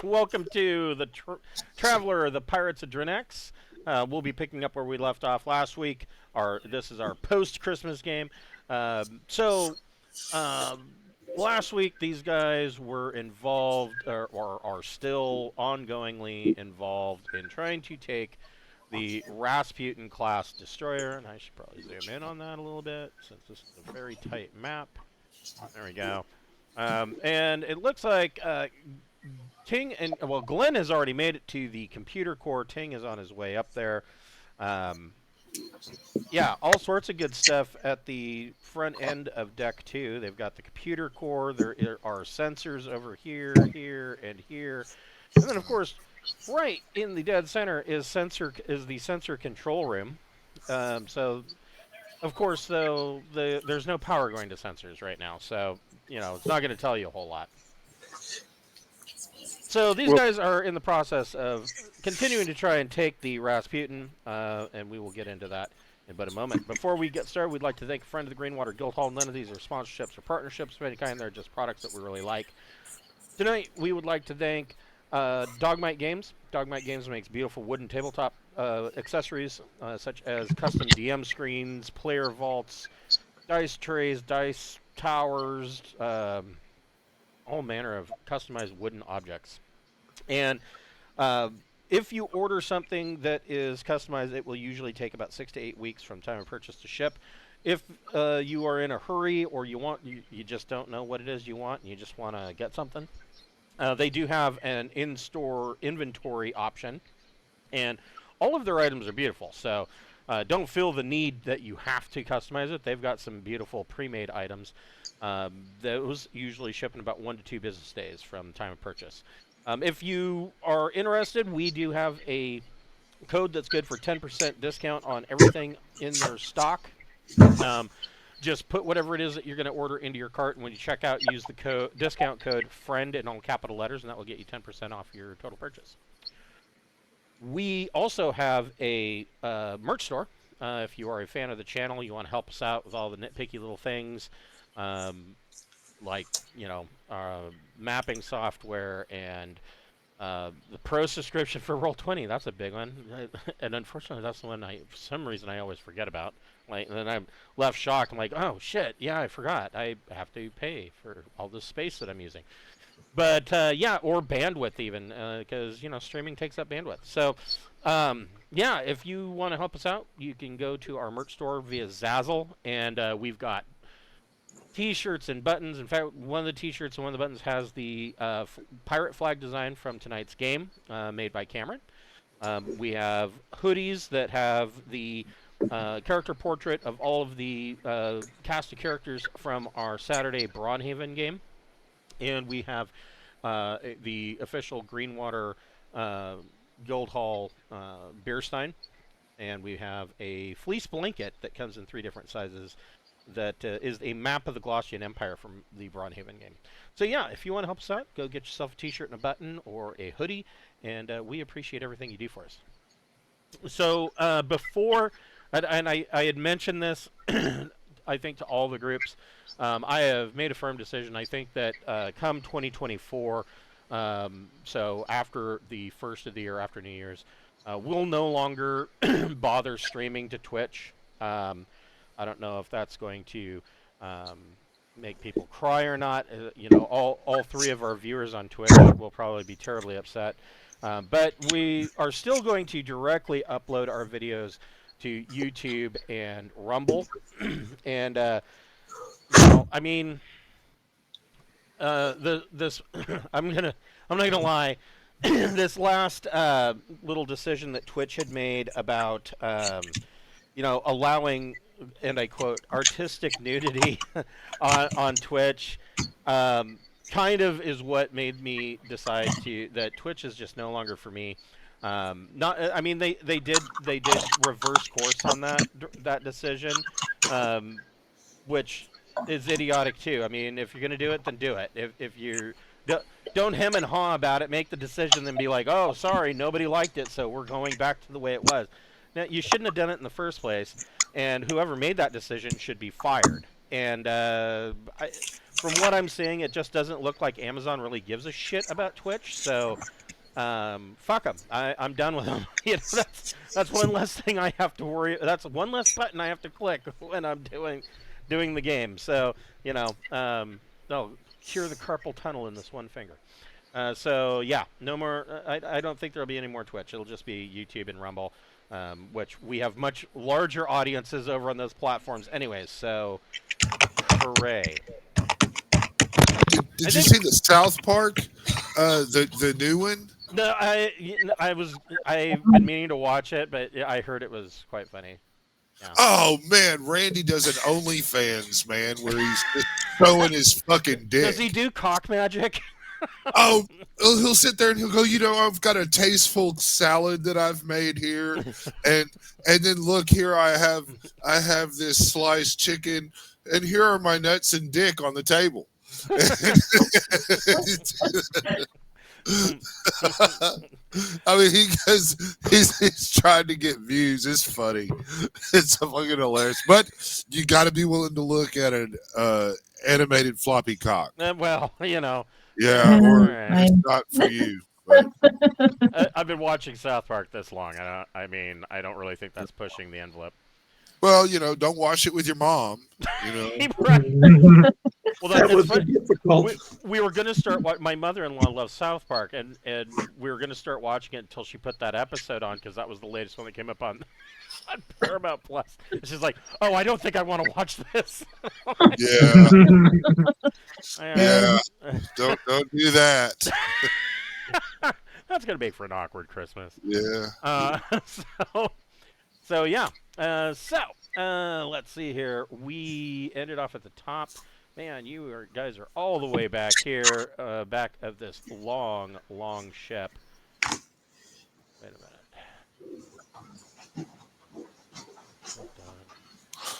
Welcome to the Traveler, the Pirates of Drinax. We'll be picking up where we left off last week. This is our post-Christmas game. So last week these guys were involved, or are still ongoingly involved in trying to take the Rasputin class destroyer. And I should probably zoom in on that a little bit since this is a very tight map. There we go. And it looks like Ting and Glenn has already made it to the computer core. Ting is on his way up there. Um, yeah, all sorts of good stuff at the front end of deck 2. They've got the computer core. There are sensors over here, here, and here, and then of course, right in the dead center is the sensor control room. So of course, though, there's no power going to sensors right now, so it's not going to tell you a whole lot. So these Well, guys are in the process of continuing to try and take the Rasputin, and we will get into that in but a moment. Before we get started, we'd like to thank a friend of the Greenwater Guildhall. None of these are sponsorships or partnerships of any kind. They're just products that we really like. Tonight, we would like to thank Dogmight Games. Dogmight Games makes beautiful wooden tabletop accessories, such as custom DM screens, player vaults, dice trays, dice towers, all manner of customized wooden objects. And if you order something that is customized, it will usually take about 6 to 8 weeks from time of purchase to ship. If you are in a hurry or you just don't know what it is you want and you just want to get something, they do have an in-store inventory option, and all of their items are beautiful. So don't feel the need that you have to customize it. They've got some beautiful pre-made items. Those usually ship in about 1 to 2 business days from time of purchase. If you are interested, we do have a code that's good for 10% discount on everything in their stock. Just put whatever it is that you're going to order into your cart, and when you check out, use the discount code FRIEND in all capital letters, and that will get you 10% off your total purchase. We also have a merch store. If you are a fan of the channel, you want to help us out with all the nitpicky little things, like mapping software and the pro subscription for Roll20. That's a big one, and unfortunately, that's the one for some reason I always forget about. And then I'm left shocked. I'm like, oh shit, yeah, I forgot. I have to pay for all this space that I'm using. But or bandwidth even, because streaming takes up bandwidth. So if you want to help us out, you can go to our merch store via Zazzle, and we've got T-shirts and buttons. In fact, one of the T-shirts and one of the buttons has the pirate flag design from tonight's game, made by Cameron. We have hoodies that have the character portrait of all of the cast of characters from our Saturday Braunhaven game. And we have the official Greenwater Guildhall beer stein. And we have a fleece blanket that comes in 3 different sizes that is a map of the Glossian Empire from the Braunhaven game. So yeah, if you want to help us out, go get yourself a T-shirt and a button or a hoodie, and we appreciate everything you do for us. So before, and I had mentioned this, I think to all the groups, I have made a firm decision. I think that come 2024, so after the first of the year, after New Year's, we'll no longer bother streaming to Twitch. I don't know if that's going to make people cry or not. All 3 of our viewers on Twitch will probably be terribly upset. But we are still going to directly upload our videos to YouTube and Rumble. And, I mean, this, I'm not gonna lie, this last little decision that Twitch had made about, allowing, and I quote, artistic nudity on Twitch, kind of is what made me decide that Twitch is just no longer for me. They did reverse course on that decision, which is idiotic too. I mean, if you're gonna do it, then do it. If you don't hem and haw about it, make the decision, then be like, oh, sorry, nobody liked it, so we're going back to the way it was. Now, you shouldn't have done it in the first place, and whoever made that decision should be fired. And from what I'm seeing, it just doesn't look like Amazon really gives a shit about Twitch. So, fuck them. I'm done with them. You know, that's one less thing I have to worry. That's one less button I have to click when I'm doing the game. So, you know, they'll cure the carpal tunnel in this one finger. So yeah, no more. I don't think there'll be any more Twitch. It'll just be YouTube and Rumble, which we have much larger audiences over on those platforms, anyways. So, hooray! Did you see the South Park, the new one? No, I've been meaning to watch it, but I heard it was quite funny. Yeah. Oh man, Randy does an OnlyFans, man, where he's just showing his fucking dick. Does he do cock magic? Oh, he'll sit there and he'll go, you know, I've got a tasteful salad that I've made here, and then look here, I have this sliced chicken, and here are my nuts and dick on the table. I mean, he's trying to get views. It's funny. It's fucking hilarious. But you got to be willing to look at an animated floppy cock. Well, you know. Yeah, or it's not for you. But. I've been watching South Park this long. I mean, I don't really think that's pushing the envelope. Well, you know, don't watch it with your mom. You know. Well, that was difficult. We were going to start. My mother-in-law loves South Park, and we were going to start watching it until she put that episode on because that was the latest one that came up on Paramount Plus. And she's like, "Oh, I don't think I want to watch this." Yeah. Yeah. Don't do that. That's going to make for an awkward Christmas. Yeah. So yeah. Let's see here. We ended off at the top. Man, guys are all the way back here, back of this long, long ship. Wait a minute.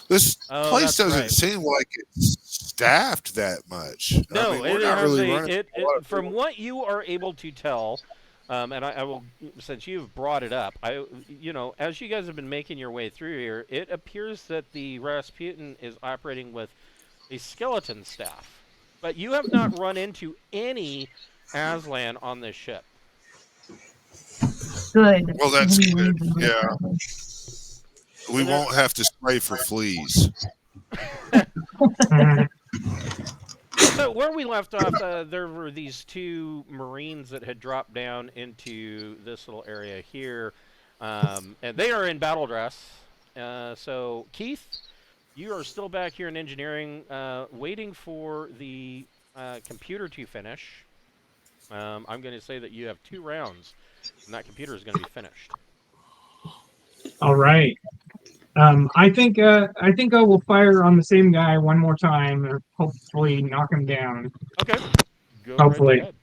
This place doesn't seem like it's staffed that much. No, I mean, we're not really running. From what you are able to tell, and I will, since you've brought it up, as you guys have been making your way through here, it appears that the Rasputin is operating with a skeleton staff, but you have not run into any Aslan on this ship. Good. Well, that's good. Yeah. We won't have to spray for fleas. So where we left off, there were these two Marines that had dropped down into this little area here, and they are in battle dress. So Keith, you are still back here in engineering, waiting for the computer to finish. I'm going to say that you have 2 rounds, and that computer is going to be finished. All right. I think I will fire on the same guy one more time and hopefully knock him down. Okay. Go hopefully. Right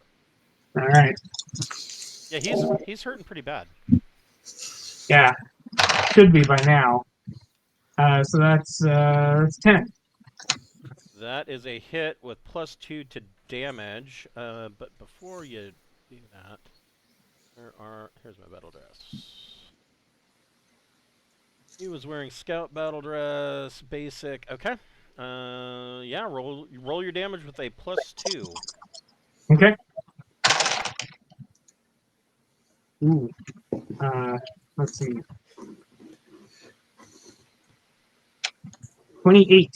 all right. Yeah, he's hurting pretty bad. Yeah, should be by now. So that's 10. That is a hit with +2 to damage. But before you do that, here's my battle dress. He was wearing scout battle dress, basic. Okay. Yeah, roll your damage with a +2. Okay. Ooh. Let's see. 28.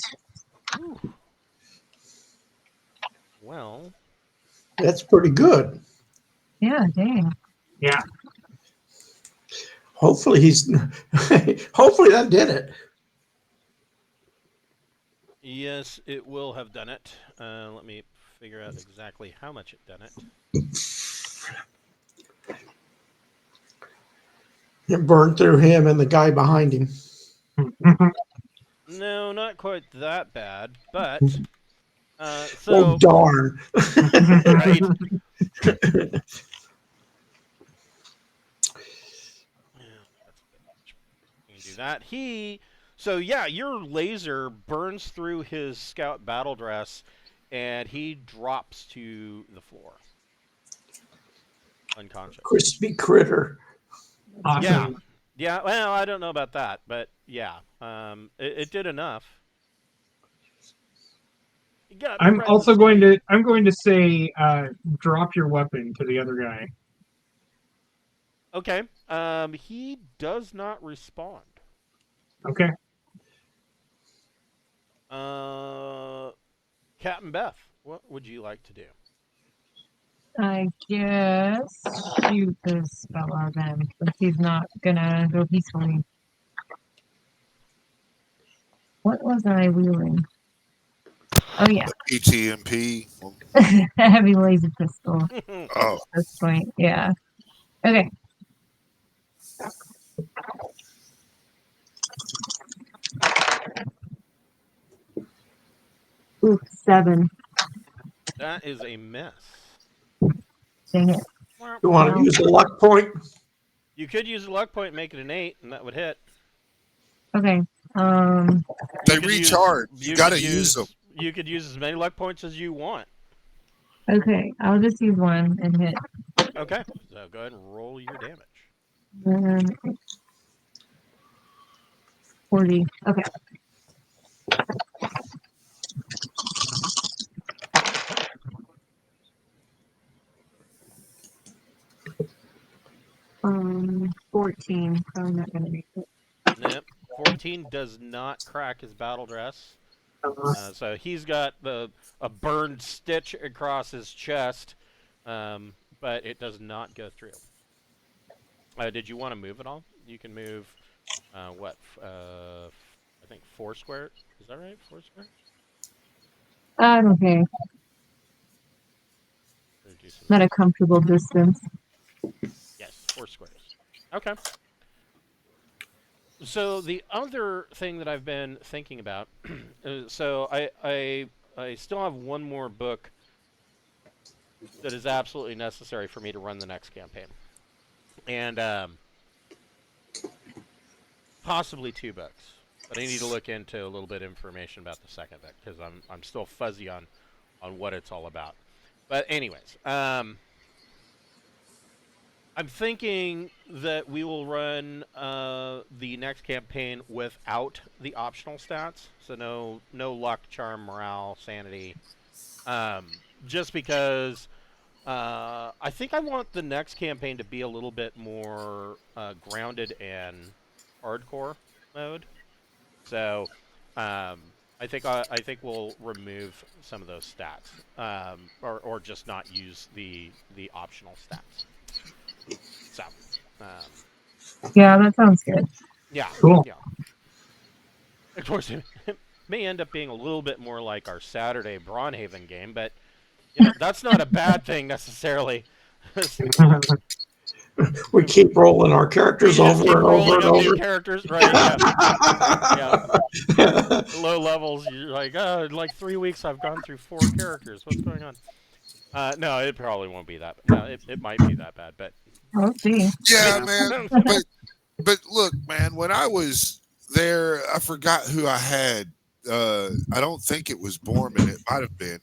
Ooh. Well, that's pretty good. Yeah, dang. Yeah. Hopefully hopefully that did it. Yes, it will have done it. Let me figure out exactly how much it done it. It burned through him and the guy behind him. No, not quite that bad, but oh darn! Right. Do that. So yeah, your laser burns through his scout battle dress, and he drops to the floor, unconscious. Crispy critter. Awesome. Yeah. Well, I don't know about that, but yeah, it did enough. You got I'm friends also to going me. to. I'm going to say, drop your weapon to the other guy. Okay. He does not respond. Okay. Captain Beth, what would you like to do? I guess shoot this fella then, since he's not gonna go peacefully. What was I wheeling? Oh yeah, ETMP. heavy laser pistol Oh, at this point. Yeah. Okay. Ooh, 7. That is a miss. Dang it. You want to Well, use a luck point? You could use a luck point and make it an 8, and that would hit. okay. they You could recharge. Use, You got to use them. You could use as many luck points as you want. Okay. I'll just use one and hit. Okay. So go ahead and roll your damage. 40. Okay. Um, 14. I'm not gonna make it. Nope. 14 does not crack his battle dress. So he's got a burned stitch across his chest, but it does not go through. Did you want to move at all? You can move, what? I think 4 square. Is that right? 4 square? I'm okay. Not a comfortable distance. Yes, 4 squares. Okay. So the other thing that I've been thinking about, so I still have one more book that is absolutely necessary for me to run the next campaign, and possibly 2 books, but I need to look into a little bit of information about the second book because I'm still fuzzy on what it's all about. But anyways, I'm thinking that we will run the next campaign without the optional stats. So no luck, charm, morale, sanity. Just because I think I want the next campaign to be a little bit more grounded and hardcore mode. So I think we'll remove some of those stats, or just not use the optional stats. So, Yeah, that sounds good. yeah, Cool. yeah. Of course, it may end up being a little bit more like our Saturday Braunhaven game, but that's not a bad thing necessarily. We keep rolling our characters We just over keep and over rolling and up new over. characters, right? Yeah, yeah. Low levels, you're like, like 3 weeks I've gone through 4 characters. What's going on? No, it probably won't be that. No, it might be that bad, but We'll see. Yeah, man. But look, man. When I was there, I forgot who I had. I don't think it was Borman. It might have been.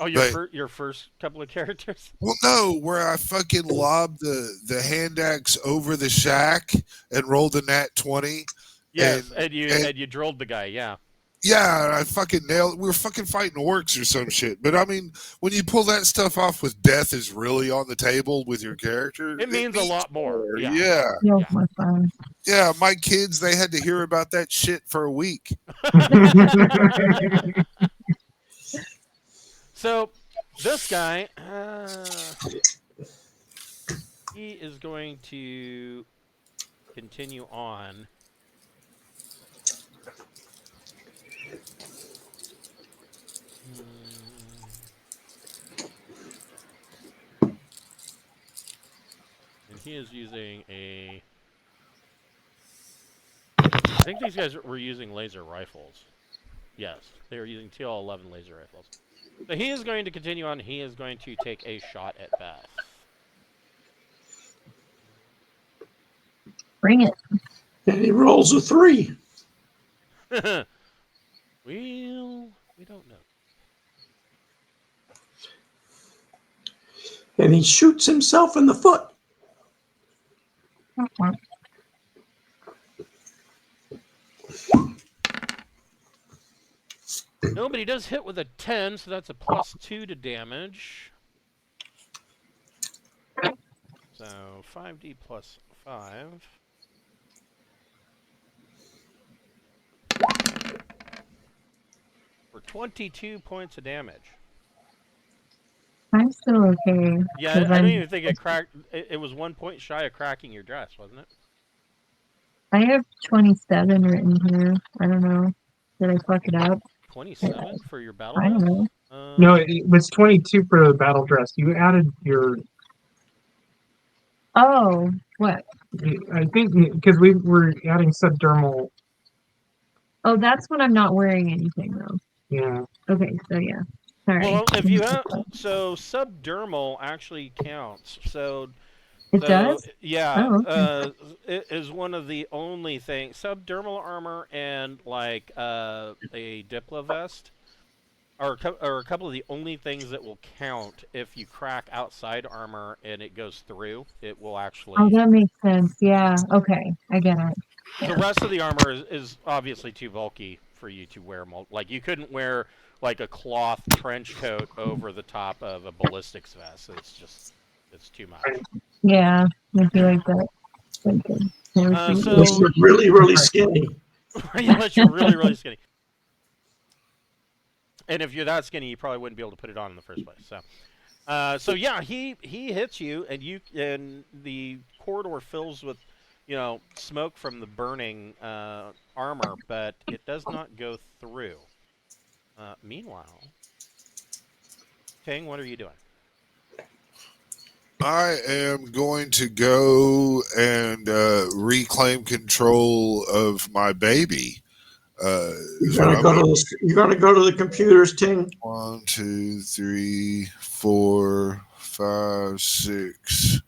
oh, But your first couple of characters. well, no, where I fucking lobbed the hand axe over the shack and rolled a nat 20. Yes, and you drilled the guy. Yeah. Yeah, I fucking nailed. We were fucking fighting orcs or some shit. But I mean, when you pull that stuff off with death is really on the table with your character, It means a lot more. Yeah. Yeah, Feels Yeah. more fun. yeah. My kids, they had to hear about that shit for a week. So this guy, he is going to continue on. And he is using a... I think these guys were using laser rifles. Yes, they were using TL-11 laser rifles. So he is going to continue on. He is going to take a shot at Beth. Bring it. And he rolls a 3. We don't know. And he shoots himself in the foot. Nobody does hit with a 10, so that's a +2 to damage. So 5d plus 5. For 22 points of damage. I'm still okay. Yeah, 'cause I don't I'm- even think it cracked. It was 1 point shy of cracking your dress, wasn't it? I have 27 written here. I don't know. Did I fuck it up? 27 for your battle I don't dress? know. No, it was 22 for the battle dress. You added your, Oh, what? I think, because we were adding subdermal. Oh, that's when I'm not wearing anything though. Yeah. Okay, so yeah. Sorry. Well, if you have, so subdermal actually counts. So It does? yeah, Oh, okay. it is one of the only things. Subdermal armor and like a Diplo vest are a couple of the only things that will count if you crack outside armor and it goes through. It will actually. Oh, that makes sense. Yeah. Okay. I get it. The rest of the armor is obviously too bulky for you to wear. Like you couldn't wear like a cloth trench coat over the top of a ballistics vest. It's too much. Yeah. I feel like that. So- Unless you're really, really skinny. Unless you're really, really skinny. And if you're that skinny, you probably wouldn't be able to put it on in the first place. So yeah, he hits you, and the corridor fills with, smoke from the burning armor, but it does not go through. Meanwhile, Ting, what are you doing? I am going to go and reclaim control of my baby. You gotta go to the computers, Ting. 1, 2, 3, 4, 5, 6,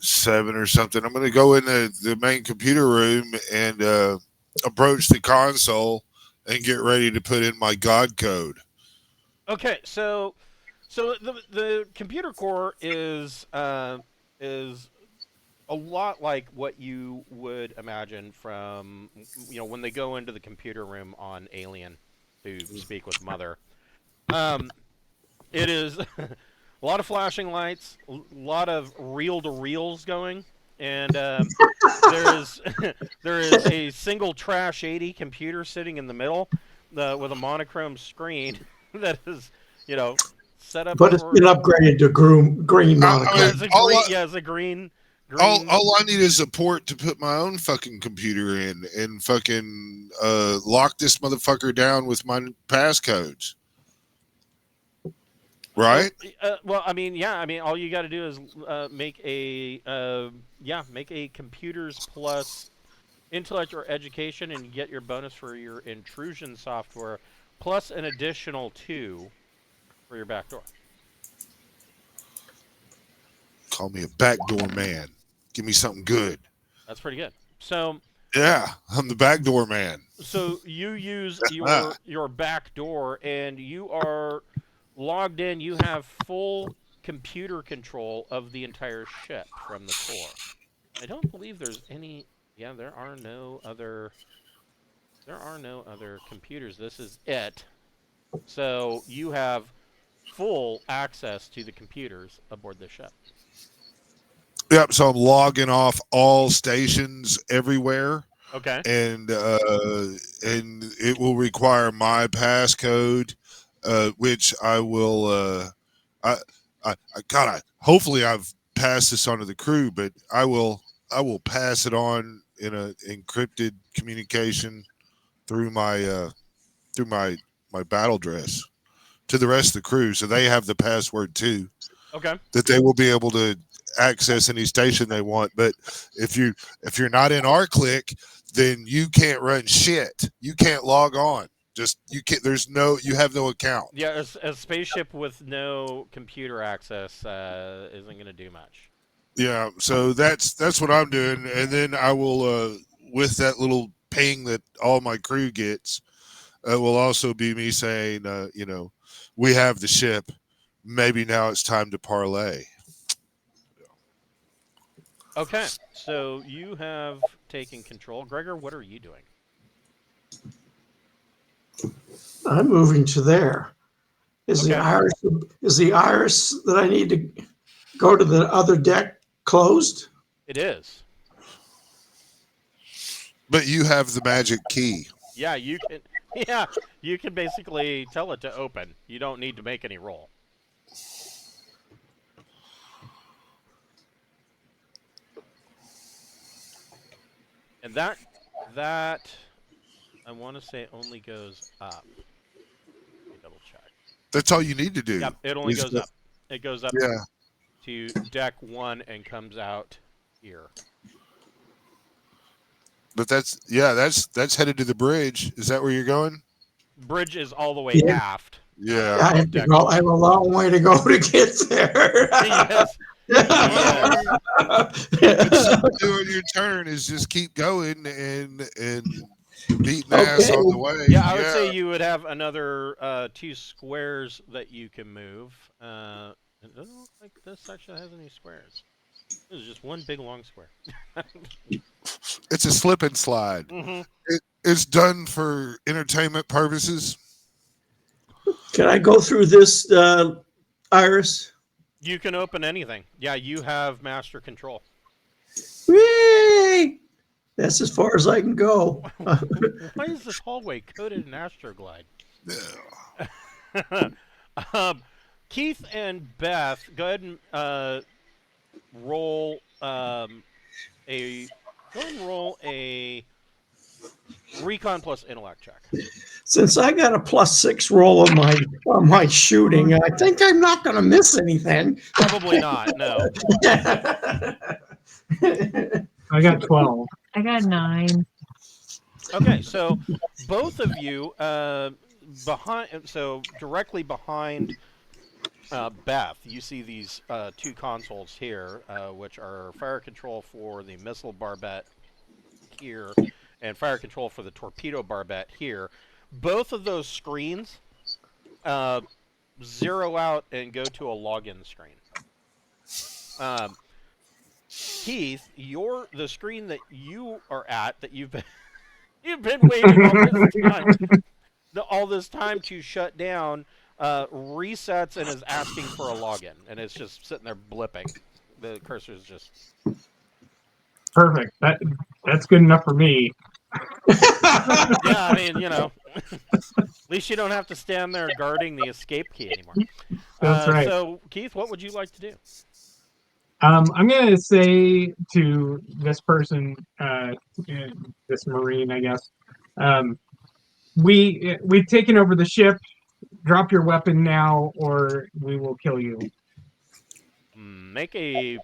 7 or something. I'm going to go in the main computer room and approach the console and get ready to put in my God code. Okay, so the computer core is a lot like what you would imagine from when they go into the computer room on Alien to speak with Mother. It is a lot of flashing lights, a lot of reel-to-reels going, and there is a single Trash 80 computer sitting in the middle with a monochrome screen that is set up. But it's been upgraded to green monochrome. It's a green. All I need is a port to put my own fucking computer in and fucking lock this motherfucker down with my passcodes. Right? Well, I mean, all you got to do is make a computers plus intellect or education, and you get your bonus for your intrusion software, plus an additional 2 for your backdoor. Call me a backdoor man. Give me something good. That's pretty good. So yeah, I'm the backdoor man. So you use your back door, and you are logged in. You have full computer control of the entire ship from the core. I don't believe there's any. Yeah, there are no other computers. This is it. So you have full access to the computers aboard the ship. Yep. So I'm logging off all stations everywhere. Okay. And it will require my passcode, which I will. Hopefully I've passed this on to the crew, but I will pass it on in an encrypted communication through my battle dress to the rest of the crew, so they have the password too. Okay. That they will be able to access any station they want. But if you're not in our clique, then you can't run shit. You can't log on. You have no account. Yeah, a spaceship with no computer access isn't going to do much. Yeah, so that's what I'm doing, and then I will with that little ping that all my crew gets, will also be me saying, we have the ship. Maybe now it's time to parlay. Okay, so you have taken control. Gregor, what are you doing? I'm moving to there. Is Okay. the iris that I need to go to the other deck closed? It is. But you have the magic key. Yeah, you can. Yeah, you can basically tell it to open. You don't need to make any roll. And that I want to say only goes up. Let me double check. That's all you need to do. Yep, it only goes up. It goes up Yeah. to deck 1 and comes out here. But that's headed to the bridge. Is that where you're going? Bridge is all the way Yeah. aft. Yeah. I have to go. I have a long way to go to get there. Yes. Doing your turn is just keep going and beating ass on the way. Yeah, I would say you would have another 2 squares that you can move. It doesn't look like this section has any squares. This is just one big long square. It's a slip and slide. Mm-hmm. It's done for entertainment purposes. Can I go through this iris? You can open anything. Yeah, you have master control. Whee! That's as far as I can go. Why is this hallway coated in astroglide? Keith and Beth, go ahead and roll a recon plus intellect check. Since I got a +6 roll on my shooting, I think I'm not going to miss anything. Probably not. No. I got 12. I got 9. Okay, so both of you directly behind Beth, you see these 2 consoles here, which are fire control for the missile barbette here and fire control for the torpedo barbette here. Both of those screens zero out and go to a login screen. Keith, the screen that you are at, that you've been waiting all this time to shut down, resets and is asking for a login, and it's just sitting there blipping. The cursor is just Perfect. That's good enough for me. yeah. I mean, at least you don't have to stand there guarding the escape key anymore. That's right. So, Keith, what would you like to do? I'm going to say to this person, this Marine, I guess, we've taken over the ship. Drop your weapon now, or we will kill you. Make a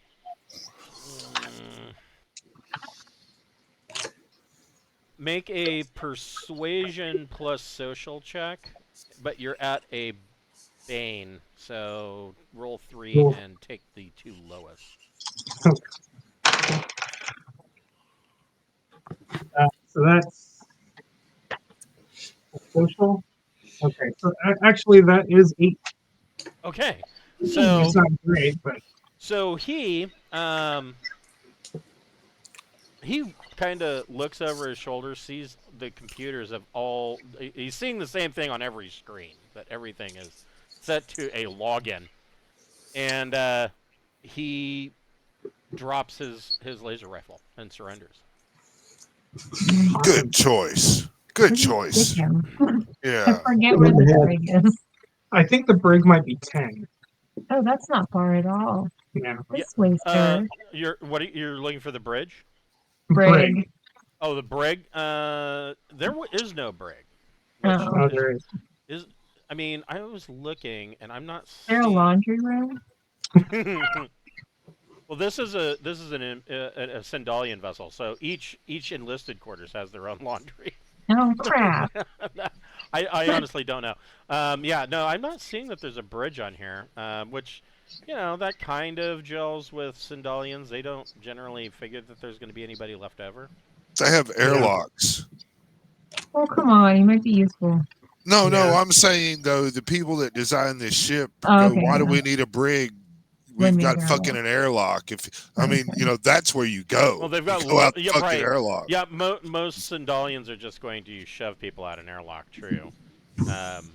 persuasion plus social check, but you're at a Bane, so roll 3 Cool. and take the 2 lowest. So that's social. Okay, so actually that is 8. Okay, so It's not great, but he kind of looks over his shoulder, sees the computers of all. He's seeing the same thing on every screen, that everything is set to a login, and he drops his laser rifle and surrenders. Good choice. Good choice. I Yeah. forget where the brig is. I think the brig might be 10. Oh, that's not far at all. Yeah. This way, sir. You're looking for the bridge? Brig. Oh, the brig. There is no brig. Oh. Oh, there is. I mean, I was looking, and I'm not. Is there a laundry room? Well, this is a Sindalian vessel, so each enlisted quarters has their own laundry. Oh, crap. I honestly don't know. Yeah, no, I'm not seeing that there's a bridge on here, which, that kind of gels with Sindalians. They don't generally figure that there's going to be anybody left over. They have airlocks. Oh, come on. He might be useful. No, Yeah. I'm saying, though, the people that designed this ship Oh, go, okay, why do yeah. we need a brig? We We've need got an fucking an airlock. That's where you go. Well, they've got You go out the yeah, fucking right. airlock. Yeah, most Sindalians are just going to shove people out an airlock. True. Um,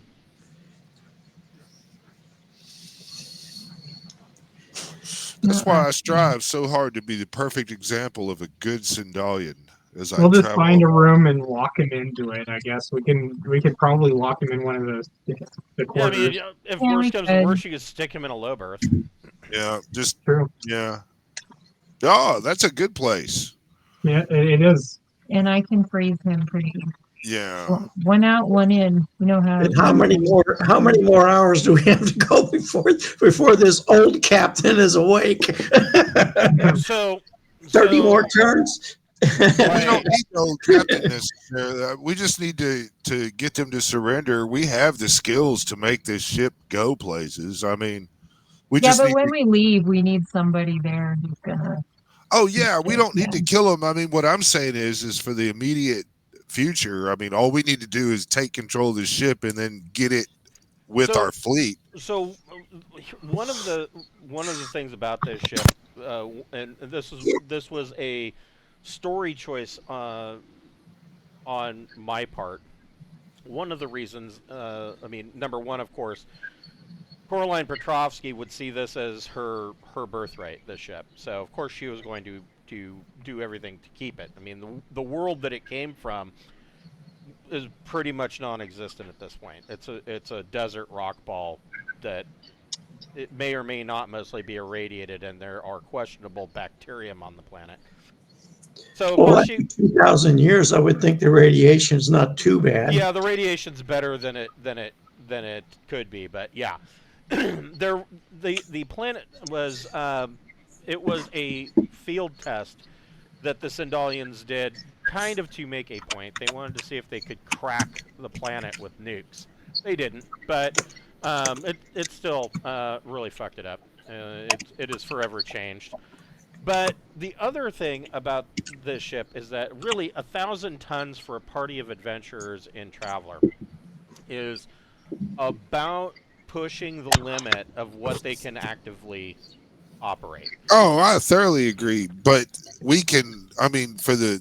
That's why I strive so hard to be the perfect example of a good Sindalian as I We'll just find travel. a room and walk him into it. I guess we could probably lock him in one of the yeah, I quarters. mean, if Yeah, worse we comes to could. worse, you could stick him in a low berth. Yeah, just True. yeah. Oh, that's a good place. Yeah, it is. And I can freeze him pretty. Yeah. One out, one in. You know how. And how many more hours do we have to go before this old captain is awake? So 30 more turns? We don't Right. need no captain necessarily. We just need to get them to surrender. We have the skills to make this ship go places. I mean, we Yeah, just but need when to, we leave, we need somebody there who's gonna. oh yeah, we don't need Yeah. to kill them. I mean, what I'm saying is for the immediate future. I mean, all we need to do is take control of the ship and then get it with So- our fleet. So one of the things about this ship, and this was a story choice on my part. One of the reasons, I mean, number one, of course, Coraline Petrovsky would see this as her birthright, this ship. So of course she was going to do everything to keep it. I mean, the world that it came from is pretty much non-existent at this point. It's a desert rock ball that it may or may not mostly be irradiated, and there are questionable bacterium on the planet. So of Well, course after 2,000 years, I would think the radiation's not too bad. yeah, the radiation's better than it could be, but yeah, the planet was it was a field test that the Sindalians did, kind of to make a point. They wanted to see if they could crack the planet with nukes. They didn't, but it still really fucked it up. It is forever changed. But the other thing about this ship is that really 1,000 tons for a party of adventurers in Traveler is about pushing the limit of what they can actively operate. Oh, I thoroughly agree. But we can, I mean, for the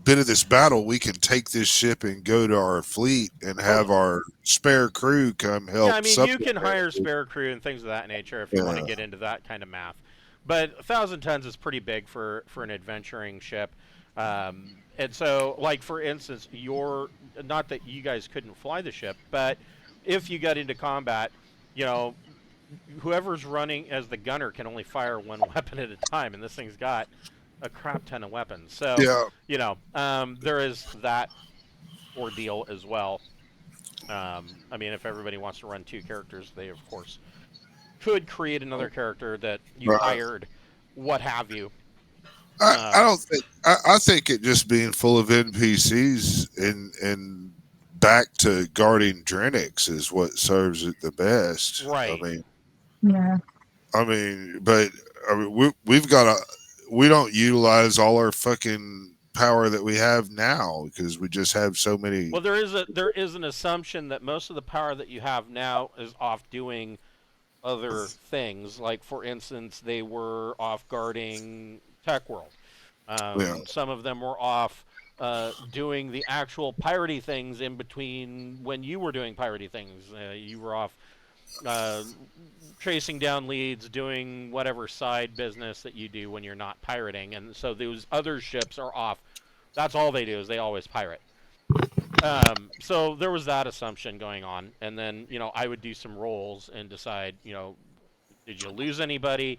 bit of this battle, we can take this ship and go to our fleet and have our spare crew come help. Yeah, I mean, you supplement can hire it. spare crew and things of that nature if you want to get into that kind of math. But 1,000 tons is pretty big for an adventuring ship. And so, like, for instance, not that you guys couldn't fly the ship, but if you got into combat, you know, whoever's running as the gunner can only fire one weapon at a time, and this thing's got a crap ton of weapons. So, Yeah. you know, there is that ordeal as well. I mean, if everybody wants to run two characters, they, of course, could create another character that you Right. hired, what have you. I don't think. I think it just being full of NPCs and back to guarding Drinax is what serves it the best. Right. Yeah. But we've got we don't utilize all our fucking power that we have now because we just have so many. Well, there is an assumption that most of the power that you have now is off doing other things. Like, for instance, they were off guarding Tech World. Some of them were off doing the actual piratey things in between when you were doing piratey things. You were off chasing down leads, doing whatever side business that you do when you're not pirating. And so those other ships are off. That's all they do, is they always pirate. So there was that assumption going on. And then, you know, I would do some rolls and decide, you know, did you lose anybody?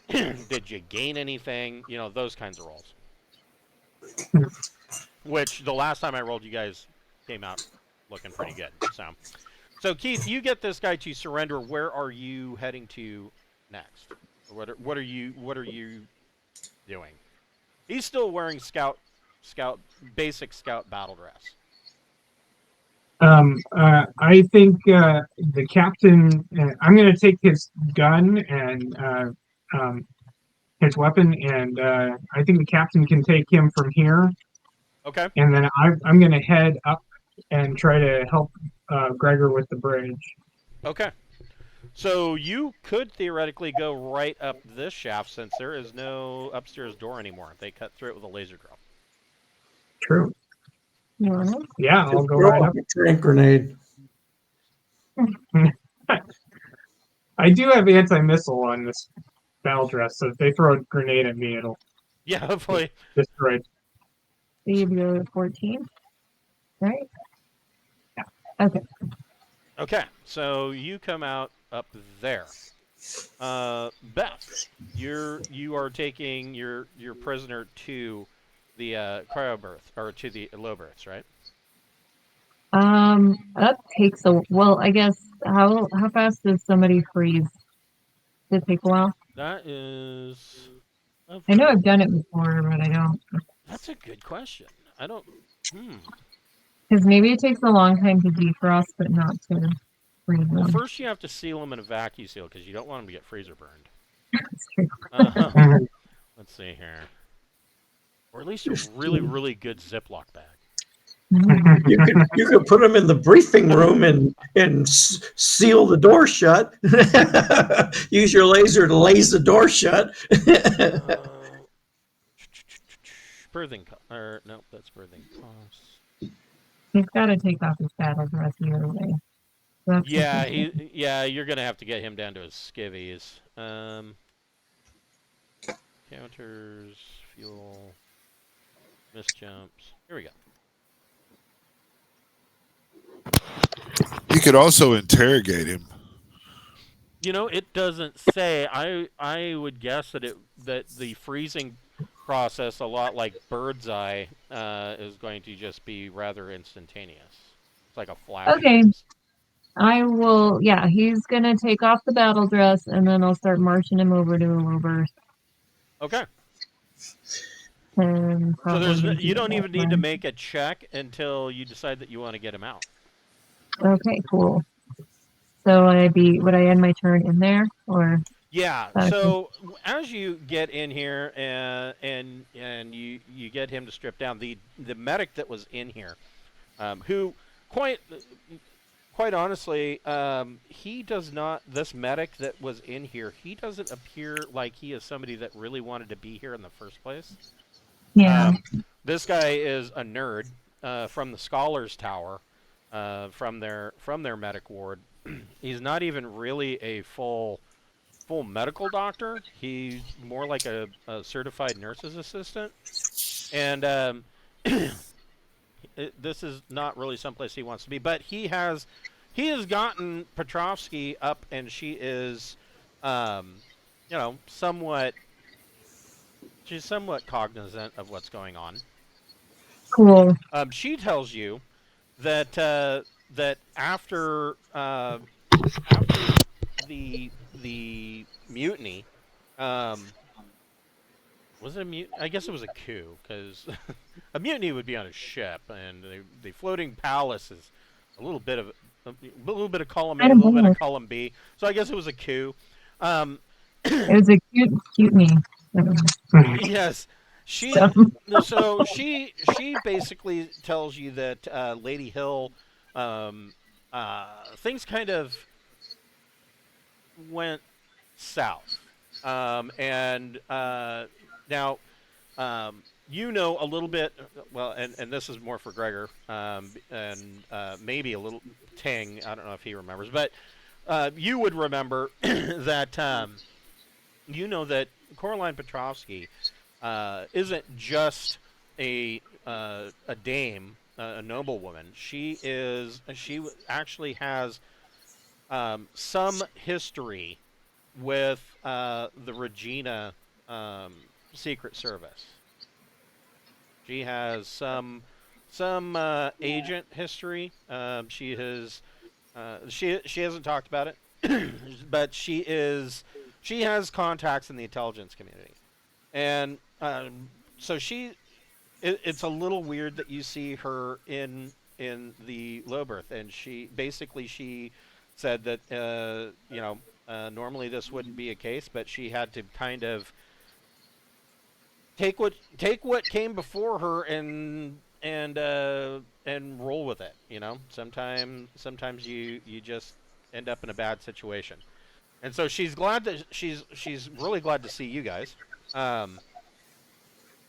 Did you gain anything? You know, those kinds of rolls. Which the last time I rolled, you guys came out looking pretty good. So Keith, you get this guy to surrender. Where are you heading to next? What are you doing? He's still wearing basic scout battle dress. I think the captain. I'm going to take his gun and his weapon, and I think the captain can take him from here. Okay. And then I'm going to head up and try to help Gregor with the bridge. Okay. So you could theoretically go right up this shaft since there is no upstairs door anymore. They cut through it with a laser drill. True. You want it? Yeah, I'll Just go throw right up. a trank grenade. I do have anti-missile on this battle dress, so if they throw a grenade at me, it'll Yeah, hopefully. destroy it. Steve, you're at 14, right? Yeah. Okay. Okay, so you come out up there. Beth, you are taking your prisoner to the cryo berth, or to the low berths, right? That takes a well. I guess how fast does somebody freeze? Does it take a while? That is. I know I've done it before, but I don't. That's a good question. I don't. Because maybe it takes a long time to defrost, but not to freeze Well, them. first you have to seal them in a vacuum seal because you don't want them to get freezer burned. That's true. Let's see here. Or at least a really, really good Ziploc bag. You could put them in the briefing room and seal the door shut. Use your laser to laze the door shut. Birthing or no, that's birthing costs. He's got to take off his battle dress either way. So Yeah, you're gonna have to get him down to his skivvies. Counters, fuel, missed jumps. Here we go. You could also interrogate him. You know, it doesn't say. I would guess that the freezing process, a lot like Bird's Eye, is going to just be rather instantaneous. It's like a flash. Okay. I will. Yeah, he's gonna take off the battle dress, and then I'll start marching him over to a low berth. Okay. And So probably you don't do even that need to one. make a check until you decide that you want to get him out. Okay, cool. So would I end my turn in there, or? Yeah. Okay. So as you get in here and you get him to strip down, the medic that was in here, who quite honestly, he does not. This medic that was in here, he doesn't appear like he is somebody that really wanted to be here in the first place. Yeah. This guy is a nerd from the Scholars Tower, from their medic ward. He's not even really a full medical doctor. He's more like a certified nurse's assistant, and this is not really someplace he wants to be. But he has gotten Petrovsky up, and she is, somewhat. She's somewhat cognizant of what's going on. Cool. She tells you that that after the mutiny, was it a mutiny? I guess it was a coup, because a mutiny would be on a ship, and the floating palace is a little bit of column A, a little bit of column B. So I guess it was a coup. It was a cute me. Yes. She basically tells you that Lady Hill, things kind of went south, and now you know a little bit. Well, and this is more for Gregor, and maybe a little Ting. I don't know if he remembers, but you would remember that you know that Coraline Petrovsky isn't just a dame, a noblewoman. She actually has some history with the Regina Secret Service. She has some agent history. She hasn't talked about it, but she has contacts in the intelligence community. And so it's a little weird that you see her in the low berth, and she said that normally this wouldn't be a case, but she had to kind of take what came before her and roll with it. Sometimes you just end up in a bad situation. And so she's glad that she's really glad to see you guys.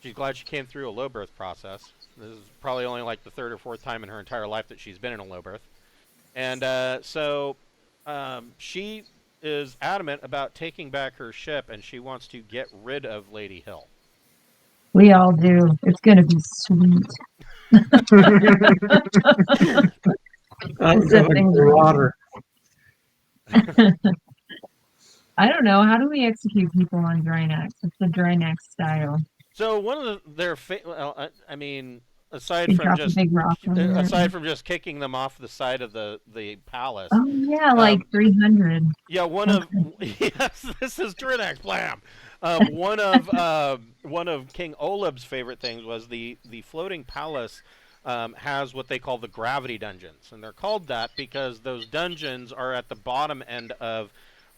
She's glad she came through a low berth process. This is probably only like the third or fourth time in her entire life that she's been in a low berth. And so she is adamant about taking back her ship, and she wants to get rid of Lady Hill. We all do. It's gonna be sweet. I'm Set going things to right. water. I don't know. How do we execute people on Drinax? It's the Drinax style. So one of their I mean, aside You from drop a just big rock on it. aside from just kicking them off the side of the palace. Oh yeah, like 300. Yeah, yes, this is Drinax Blam. One of King Oleb's favorite things was the floating palace has what they call the gravity dungeons, and they're called that because those dungeons are at the bottom end of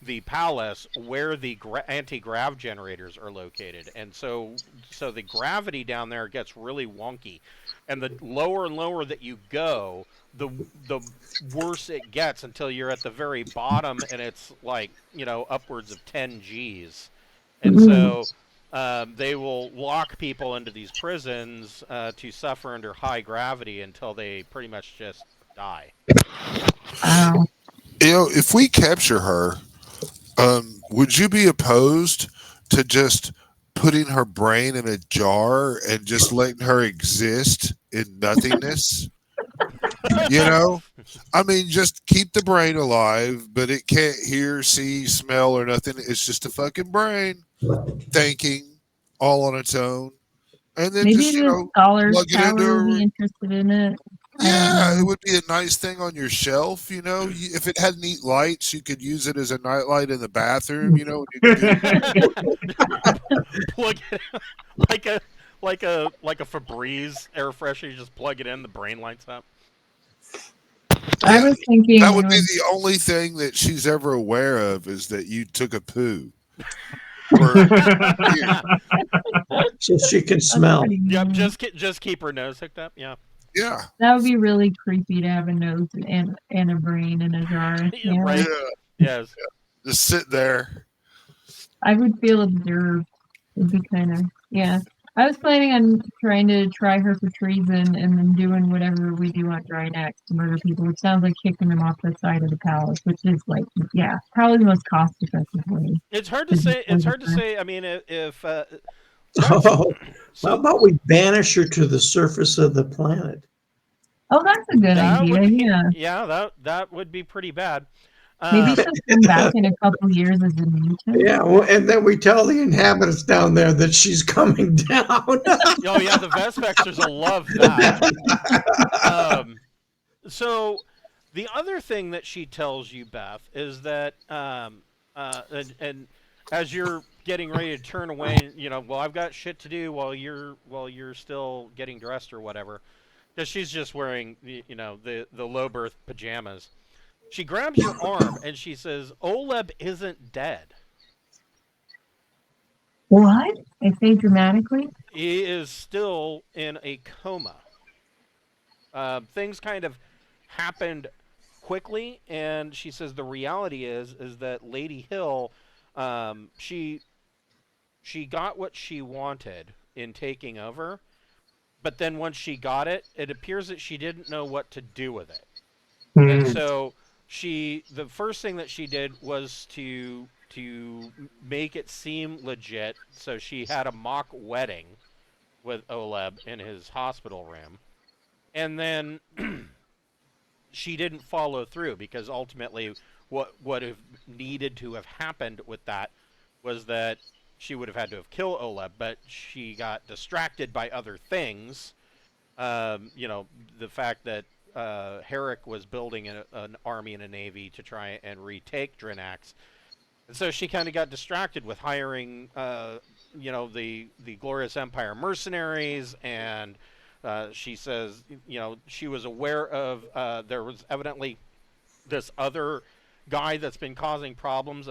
the palace where the anti-grav generators are located, and so the gravity down there gets really wonky, and the lower and lower that you go, the worse it gets until you're at the very bottom, and it's like, upwards of 10 Gs, and so they will lock people into these prisons to suffer under high gravity until they pretty much just die. Wow. If we capture her, would you be opposed to just putting her brain in a jar and just letting her exist in nothingness? I mean, just keep the brain alive, but it can't hear, see, smell, or nothing. It's just a fucking brain thinking all on its own. And then Maybe just, the Scholars plug it Tower into would her. be interested in it. Yeah, it would be a nice thing on your shelf, If it had neat lights, you could use it as a nightlight in the bathroom, when you Plug it like a Febreze air freshener. You just plug it in, the brain lights up. I was thinking that would be the only thing that she's ever aware of is that you took a poo. So she can smell. Yep, just keep her nose hooked up. Yeah. Yeah. That would be really creepy to have a nose and a brain in a jar. Yeah, right. Yeah. Yes. Just sit there. I would feel observed. It'd be kind of, yeah. I was planning on try her for treason and then doing whatever we do on Drinax to murder people, which sounds like kicking them off the side of the palace, which is like, yeah, probably the most cost-effective way. It's hard to say. I mean, if How about we banish her to the surface of the planet? Oh, that's a good idea. Yeah, that would be pretty bad. Maybe she'll come back in a couple years as a mutant. Yeah, well, and then we tell the inhabitants down there that she's coming down. Oh yeah, the Vespexers will love that. So the other thing that she tells you, Beth, is that and as you're getting ready to turn away, well, I've got shit to do while you're still getting dressed or whatever, because she's just wearing the low birth pajamas. She grabs your arm and she says, "Oleb isn't dead." What? I say dramatically. He is still in a coma. Things kind of happened quickly, and she says the reality is that Lady Hill, she got what she wanted in taking over, but then once she got it, it appears that she didn't know what to do with it, and so the first thing that she did was to make it seem legit. So she had a mock wedding with Oleb in his hospital room, and then she didn't follow through, because ultimately what have needed to have happened with that was that she would have had to have killed Oleb, but she got distracted by other things. The fact that Herrick was building an army and a navy to try and retake Drinax. And so she kind of got distracted with hiring, the Glorious Empire mercenaries, and she says, she was aware of, there was evidently this other guy that's been causing problems,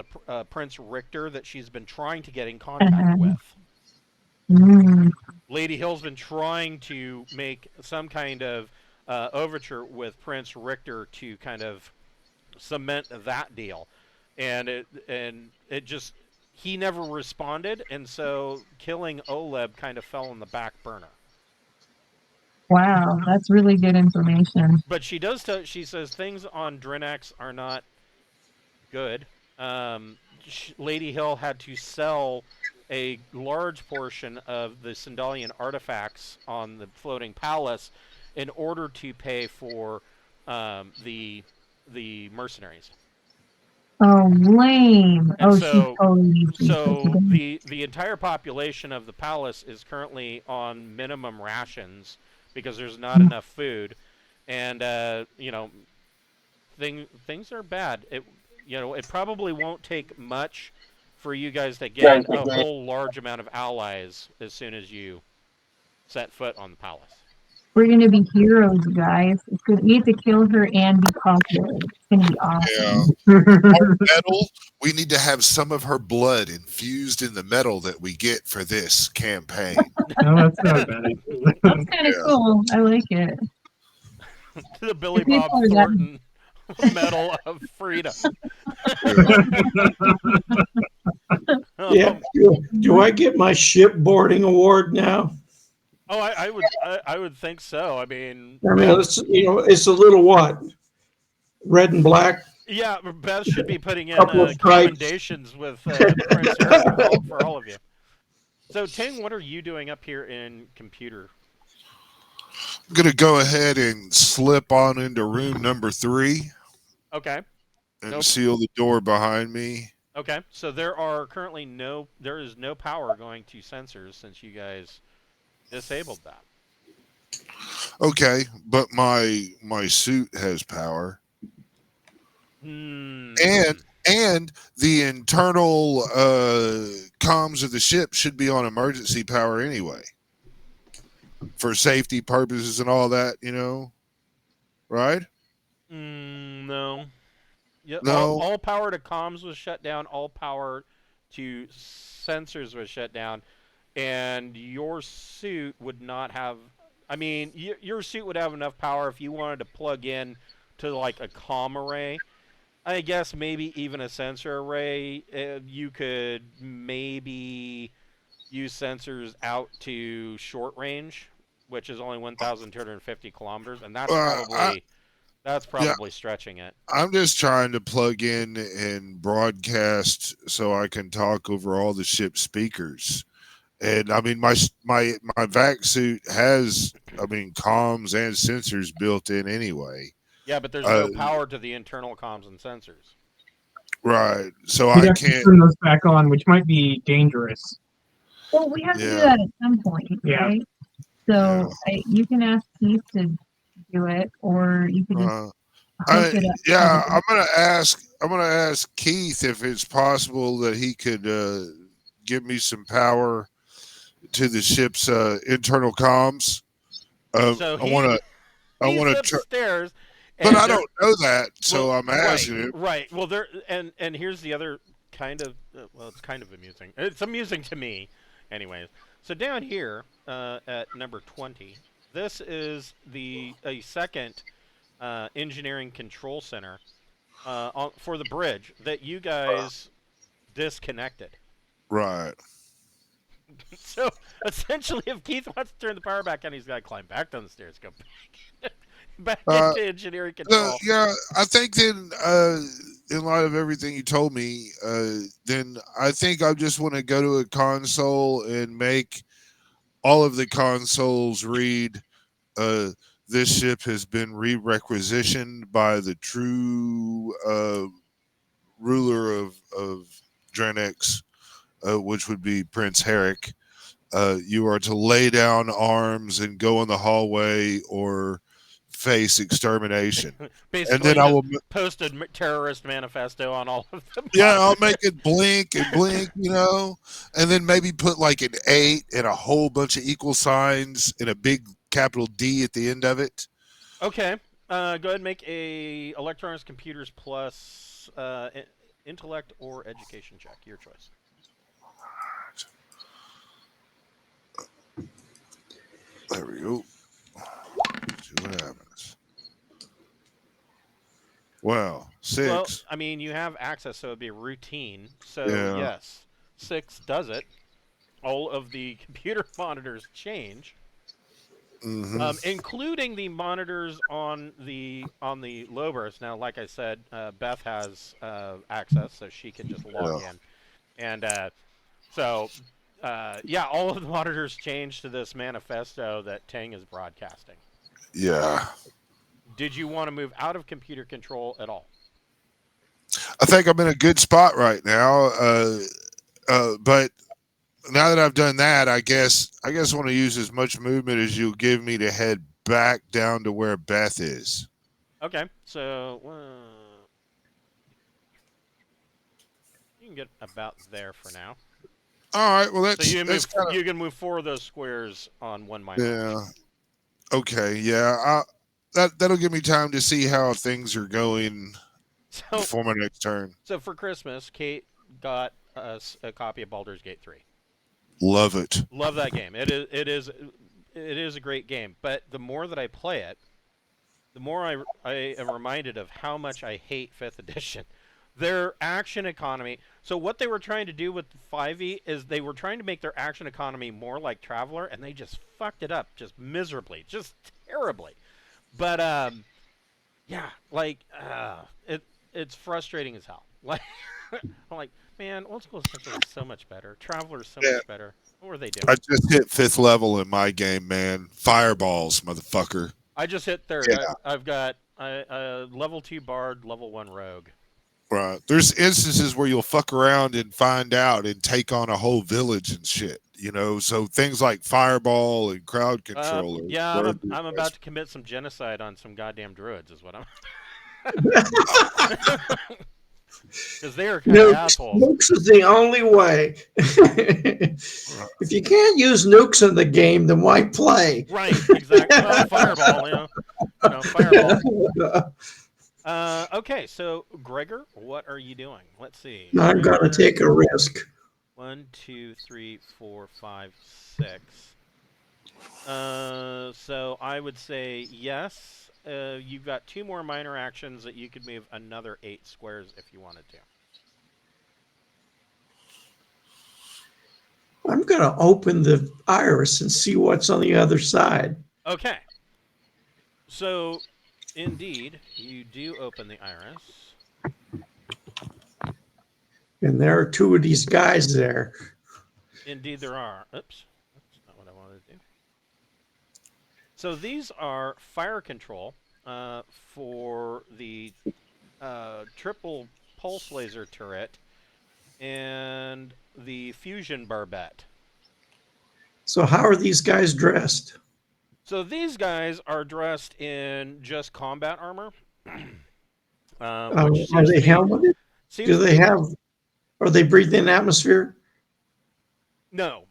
Prince Richter, that she's been trying to get in contact with. Lady Hill's been trying to make some kind of overture with Prince Richter to kind of cement that deal, and it just, he never responded, and so killing Oleb kind of fell on the back burner. Wow, that's really good information. But she says things on Drinax are not good. Lady Hill had to sell a large portion of the Sindalian artifacts on the floating palace in order to pay for the mercenaries. Oh, lame. And Oh, she totally needs to be put to so death. the entire population of the palace is currently on minimum rations because there's not enough food, and things are bad. It probably won't take much for you guys to gain a whole large amount of allies as soon as you set foot on the palace. We're gonna be heroes, guys. It's good. We have to kill her and be popular. It's gonna be awesome. Our metal, we need to have some of her blood infused in the metal that we get for this campaign. No, that's not bad. That's kind of cool. I like it. The Billy People Bob are that- Thornton Medal of Freedom. Yeah. Do I get my shipboarding award now? Oh, I would think so. I mean, It's, it's a little what? Red and black? yeah, Beth should be putting in Couple of stripes. commendations with Prince Eric for all of you. So, Ting, what are you doing up here in computer? I'm going to go ahead and slip on into room number 3 Okay. and seal the door behind me. Okay. So there is no power going to sensors since you guys disabled that. Okay, but my suit has power. And the internal comms of the ship should be on emergency power anyway. For safety purposes and all that, right? No. Yeah, No. All power to comms was shut down. All power to sensors was shut down. And your suit would not have... I mean, your suit would have enough power if you wanted to plug in to, like, a comm array. I guess maybe even a sensor array. You could maybe use sensors out to short range, which is only 1,250 kilometers. And that's probably stretching it. I'm just trying to plug in and broadcast so I can talk over all the ship speakers. And I mean, my vac suit has, comms and sensors built in anyway. Yeah, but there's no power to the internal comms and sensors. Right. So You'd I have to can't. turn those back on, which might be dangerous. Well, we have to do that at some point, right? So you can ask Keith to do it, or you could just hook it up. Yeah, I'm gonna ask Keith if it's possible that he could give me some power to the ship's internal comms. So I want to upstairs, but I don't know that, so I'm asking it. Right. Well, and here's the other kind of it's kind of amusing. It's amusing to me, anyways. So down here at number 20, this is a second engineering control center for the bridge that you guys disconnected. Right. So essentially, if Keith wants to turn the power back on, he's got to climb back down the stairs, go back into engineering control. Yeah, I think then, in light of everything you told me, then I think I just want to go to a console and make all of the consoles read, this ship has been re-requisitioned by the true ruler of Drinax, which would be Prince Herrick. You are to lay down arms and go in the hallway or face extermination. Basically, and then I will post a terrorist manifesto on all of them. Yeah, I'll make it blink and blink, and then maybe put like an 8 and a whole bunch of equal signs and a big capital D at the end of it. Okay. Go ahead and make a electronics computers plus intellect or education check. Your choice. There we go. See what happens. Well, 6. Well, I mean, you have access, so it'd be a routine. So, yes, 6 does it. All of the computer monitors change. including the monitors on the low burst. Now, like I said, Beth has access, so she can just log in, and yeah, all of the monitors changed to this manifesto that Tang is broadcasting. Yeah. Did you want to move out of computer control at all? I think I'm in a good spot right now. But now that I've done that, I guess I want to use as much movement as you'll give me to head back down to where Beth is. Okay, so you can get about there for now. All right. Well, that's so you kinda, can move 4 of those squares on 1 minor. Yeah. Okay. Yeah. That'll give me time to see how things are going before my next turn. So for Christmas, Kate got us a copy of Baldur's Gate 3. Love it. Love that game. It is a great game. But the more that I play it, the more I am reminded of how much I hate 5th edition. Their action economy. So what they were trying to do with 5e is they were trying to make their action economy more like Traveler, and they just fucked it up just miserably, just terribly. But yeah, like it's frustrating as hell. Like I'm like, man, Old School Essential is so much better. Traveler is so much better. What were they doing? I just hit 5th level in my game, man. Fireballs, motherfucker. I just hit 3rd. Yeah. I've got level 2 Bard, level 1 Rogue. Right. There's instances where you'll fuck around and find out and take on a whole village and shit. So things like Fireball and Crowd Control. Yeah, I'm about to commit some genocide on some goddamn druids, is what I'm. Because they are kind of assholes. Nukes is the only way. If you can't use nukes in the game, then why play? Right, exactly. Well, Fireball, Fireball. Okay, so Gregor, what are you doing? Let's see. I'm going to take a risk. 1, 2, 3, 4, 5, 6. So I would say yes. You've got 2 more minor actions that you could move another 8 squares if you wanted to. I'm going to open the iris and see what's on the other side. Okay. So, indeed, you do open the iris. And there are 2 of these guys there. Indeed, there are. Oops. That's not what I wanted to do. So these are fire control for the triple pulse laser turret and the fusion barbette. So how are these guys dressed? So these guys are dressed in just combat armor. Are they helmeted? Are they breathing atmosphere? No.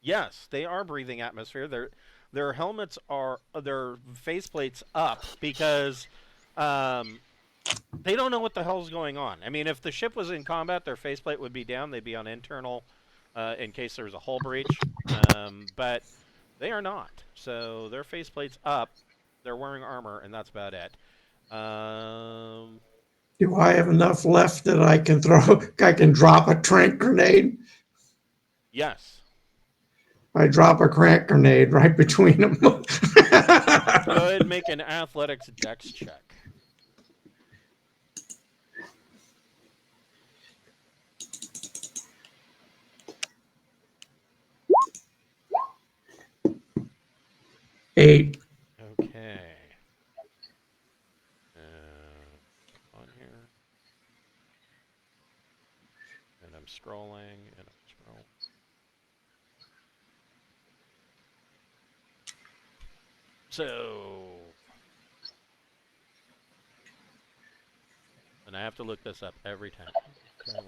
Yes, they are breathing atmosphere. Their helmets are their faceplates up because they don't know what the hell's going on. I mean, if the ship was in combat, their faceplate would be down. They'd be on internal in case there was a hull breach. But they are not. So their faceplate's up. They're wearing armor, and that's about it. Do I have enough left that I can drop a trank grenade? Yes. I drop a crack grenade right between them. Go ahead and make an athletics dex check. Eight. Okay. On here. And I'm scrolling, and I'm scrolling. So, and I have to look this up every time. Okay.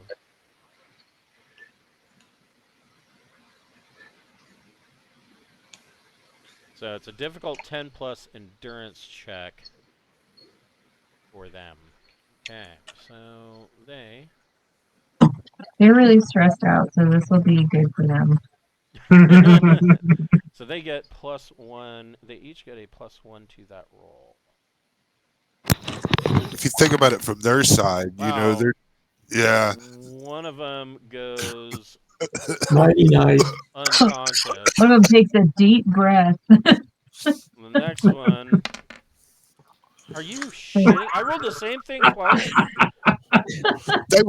So it's a difficult 10 plus endurance check for them. Okay, so They're really stressed out, so this will be good for them. so they get +1. They each get a +1 to that roll. If you think about it from their side, Wow. they're, yeah. One of them goes Nighty-night. Unconscious. One of them takes a deep breath. The next one. Are you shitting? I rolled the same thing twice. They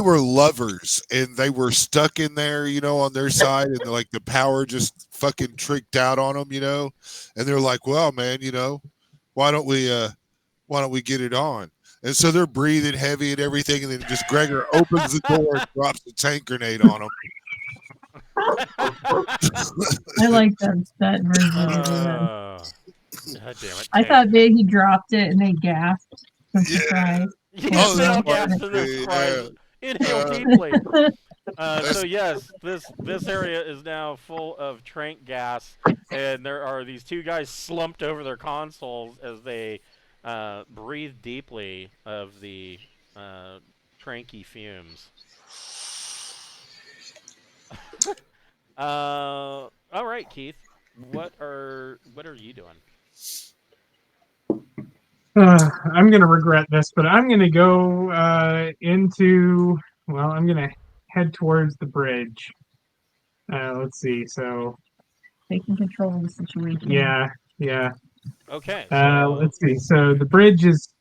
were lovers, and they were stuck in there, on their side, and like the power just fucking tricked out on them, and they're like, well, man, why don't we get it on? And so they're breathing heavy and everything, and then just Gregor opens the door and drops the tank grenade on them. I like that version of it. God damn it. I thought he dropped it and they gasped from Yeah. surprise. Yes, they all that gasped must in their be, surprise. yeah. Inhale deeply. That's- So yes, this area is now full of trank gas, and there are these two guys slumped over their consoles as they breathe deeply of the tranky fumes. All right, Keith, what are you doing? I'm going to regret this, but I'm going to go I'm going to head towards the bridge. Let's see. So, Taking control of the situation. yeah. Okay, so Let's see. So the bridge is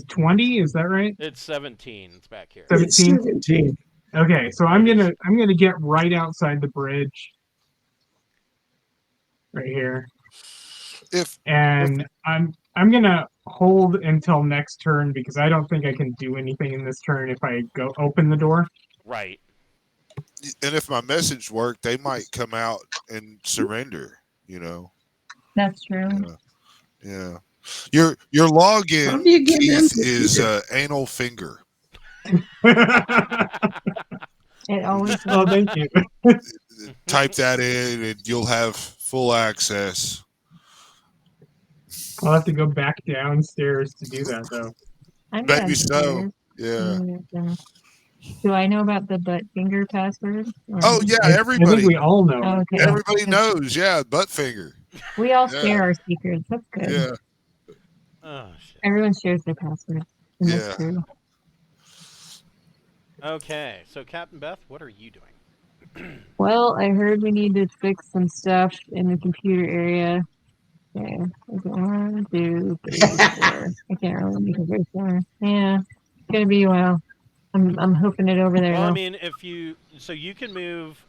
20. Is that right? it's 17. It's back here. 17? 17. Okay. So I'm gonna get right outside the bridge, right here, and I'm gonna hold until next turn because I don't think I can do anything in this turn if I go open the door. Right. And if my message worked, they might come out and surrender. That's true. Yeah. Your login, How do you get Keith, into is it? anal finger. It always Oh, thank you. Type that in, and you'll have full access. I'll have to go back downstairs to do that, though. I'm Maybe so. downstairs. Yeah. Do I know about the butt finger password? Or- Oh yeah, I everybody. think we all know. Oh, okay. Everybody knows. Yeah, butt finger. We all Yeah. share our secrets. That's good. Yeah. Oh shit. Everyone shares their passwords. And Yeah. that's true. Okay, so Captain Beth, what are you doing? Well, I heard we need to fix some stuff in the computer area. Okay. Okay, 1, 2, 3, 4. I can't remember because there's more. Yeah. It's gonna be a while. I'm hoofing it over there Well, I though. mean, you can move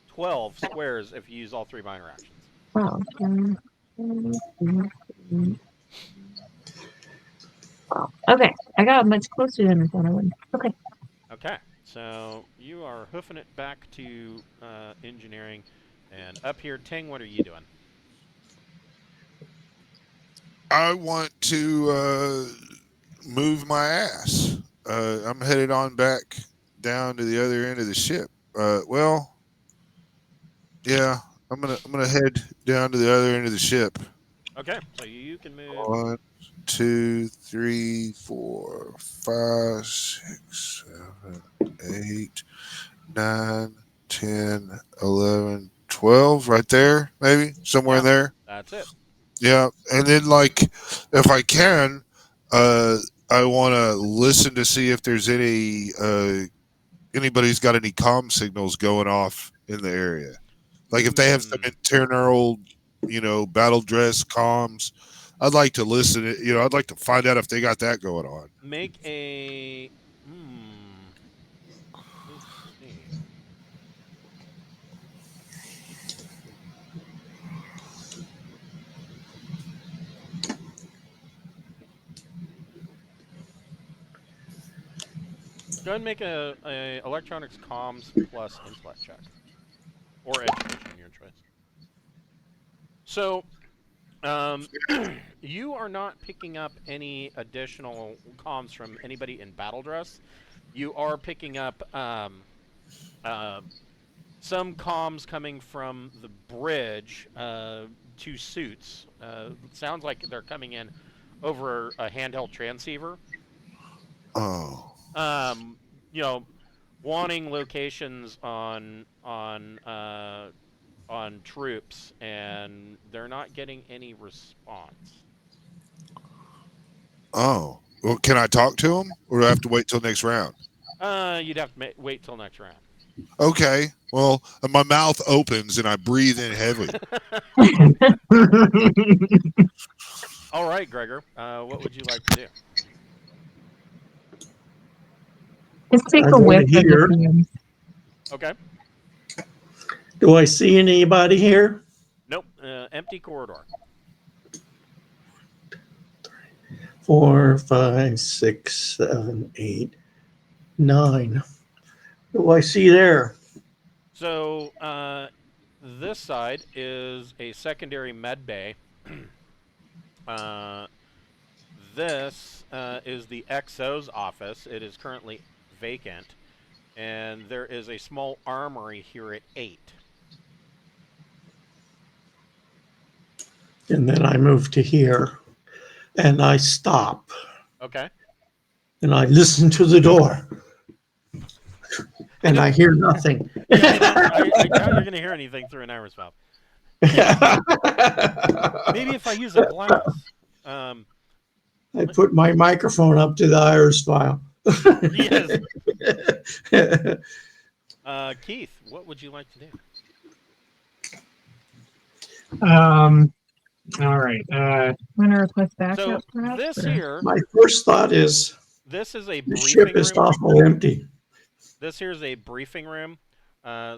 12 squares if you use all 3 minor actions. Oh. Oh, okay. I got much closer than I thought I would. Okay. Okay, so you are hoofing it back to engineering, and up here, Ting, what are you doing? I want to move my ass. I'm headed on back down to the other end of the ship. Yeah, I'm gonna head down to the other end of the ship. Okay, so you can move. 1, 2, 3, 4, 5, 6, 7, 8, 9, 10, 11, 12. Right there, maybe somewhere in there. That's it. Yeah, and then if I can, I want to listen to see if there's anybody's got any comm signals going off in the area. Like if they have some internal, battle dress comms, I'd like to listen. I'd like to find out if they got that going on. Make a. Let's see. Go ahead and make a electronics comms plus intellect check. Or education, your choice. So, you are not picking up any additional comms from anybody in battle dress. You are picking up some comms coming from the bridge to suits. Sounds like they're coming in over a handheld transceiver. Oh. Wanting locations on troops, and they're not getting any response. Oh. Well, can I talk to them, or do I have to wait till next round? You'd have to wait till next round. Okay. Well, my mouth opens and I breathe in heavily. All right, Gregor. What would you like to do? Just take I'm a going whiff to of the hear. fumes. Okay. Do I see anybody here? Nope. Empty corridor. 4, 5, 6, 7, 8, 9. What do I see there? So this side is a secondary med bay. uh, this is the XO's office. It is currently vacant, and there is a small armory here at 8. And then I move to here, and I stop, Okay. and I listen to the door, and I hear nothing. Yeah, I doubt you're going to hear anything through an iris valve. Maybe if I use a glass. I put my microphone up to the iris file. Yes. Keith, what would you like to do? All right. Want to request backup, So perhaps? this or- here, My first thought is this is a the briefing ship is room. awful empty. This here is a briefing room.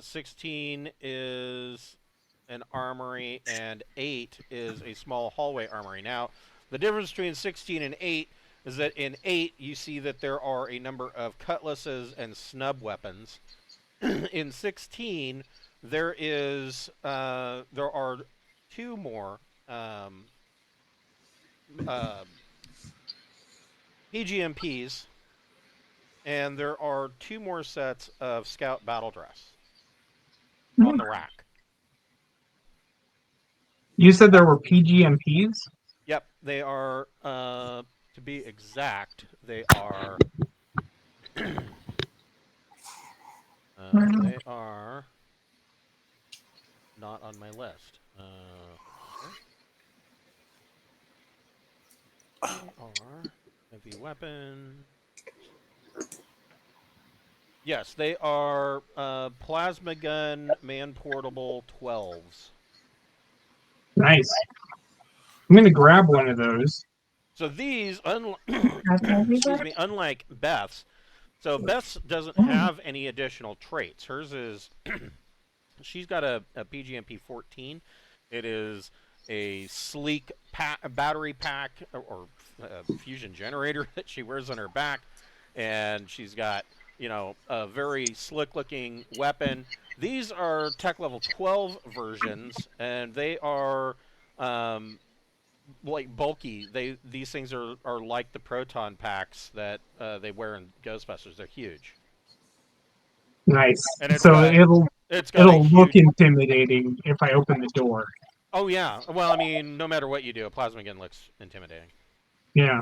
16 is an armory, and 8 is a small hallway armory. Now, the difference between 16 and 8 is that in 8 you see that there are a number of cutlasses and snub weapons. In 16, there are 2 more PGMPs, and there are 2 more sets of scout battle dress on the rack. You said there were PGMPs? Yep, they are, to be exact, they are, they are not on my list. They are heavy weapon. Yes, they are plasma gun man portable 12s. Nice. I'm going to grab one of those. So these, Have excuse me, unlike Beth's, so Beth's doesn't have any additional traits. Hers is, she's got a PGMP 14. It is a sleek battery pack or fusion generator that she wears on her back, and she's got, you know, a very slick looking weapon. These are tech level 12 versions, and they are like bulky. These things are like the proton packs that they wear in Ghostbusters. They're huge. Nice. And it's So got- it'll It's got a look huge... intimidating if I open the door. Oh yeah. Well, I mean, no matter what you do, a plasma gun looks intimidating. Yeah.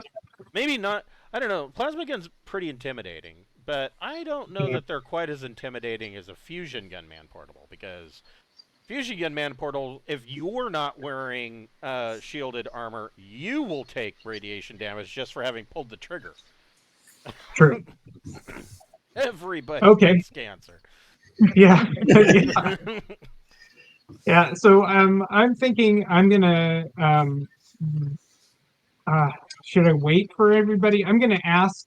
Maybe not. I don't know. Plasma gun's pretty intimidating, but I don't know that they're quite as intimidating as a fusion gun man portable, because fusion gun man portable, if you're not wearing shielded armor, you will take radiation damage just for having pulled the trigger. True. Everybody gets cancer. Yeah. Yeah. Yeah. So I'm thinking I'm gonna should I wait for everybody? I'm gonna ask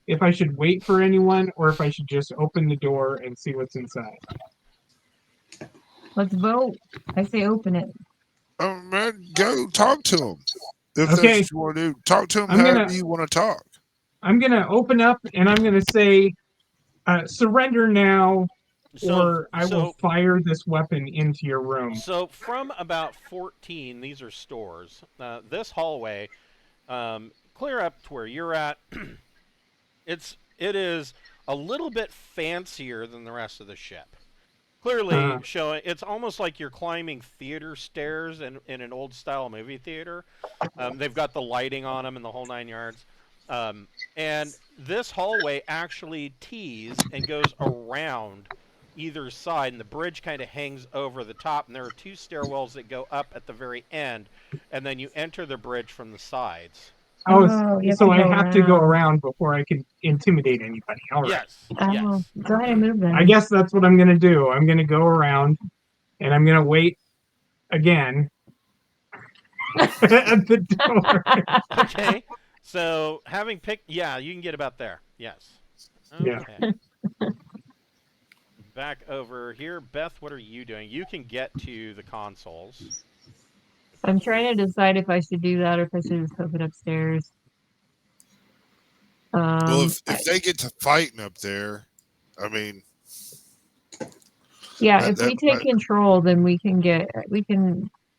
if I should wait for anyone or if I should just open the door and see what's inside. Let's vote. I say open it. Oh man, go talk to him. If Okay. that's what you want to do, talk to him I'm however gonna- you want to talk. I'm gonna open up and I'm gonna say, surrender now, or I will fire this weapon into your room. So from about 14, these are stores. This hallway, clear up to where you're at. It is a little bit fancier than the rest of the ship. Clearly showing, it's almost like you're climbing theater stairs in an old style movie theater. They've got the lighting on them and the whole 9 yards. And this hallway actually tees and goes around either side, and the bridge kind of hangs over the top, and there are 2 stairwells that go up at the very end, and then you enter the bridge from the sides. Oh, you have so to I go have to go around. around before I can intimidate anybody. All right. Yes. Oh, Yes. go ahead and move then. I guess that's what I'm going to do. I'm going to go around and I'm going to wait again at the door. Okay. So having picked, yeah, you can get about there. Yes. Yeah. Okay. Back over here, Beth. What are you doing? You can get to the consoles. I'm trying to decide if I should do that or if I should just hook it upstairs. Well, if they get to fighting up there, I mean, Yeah, if that we take control, then we can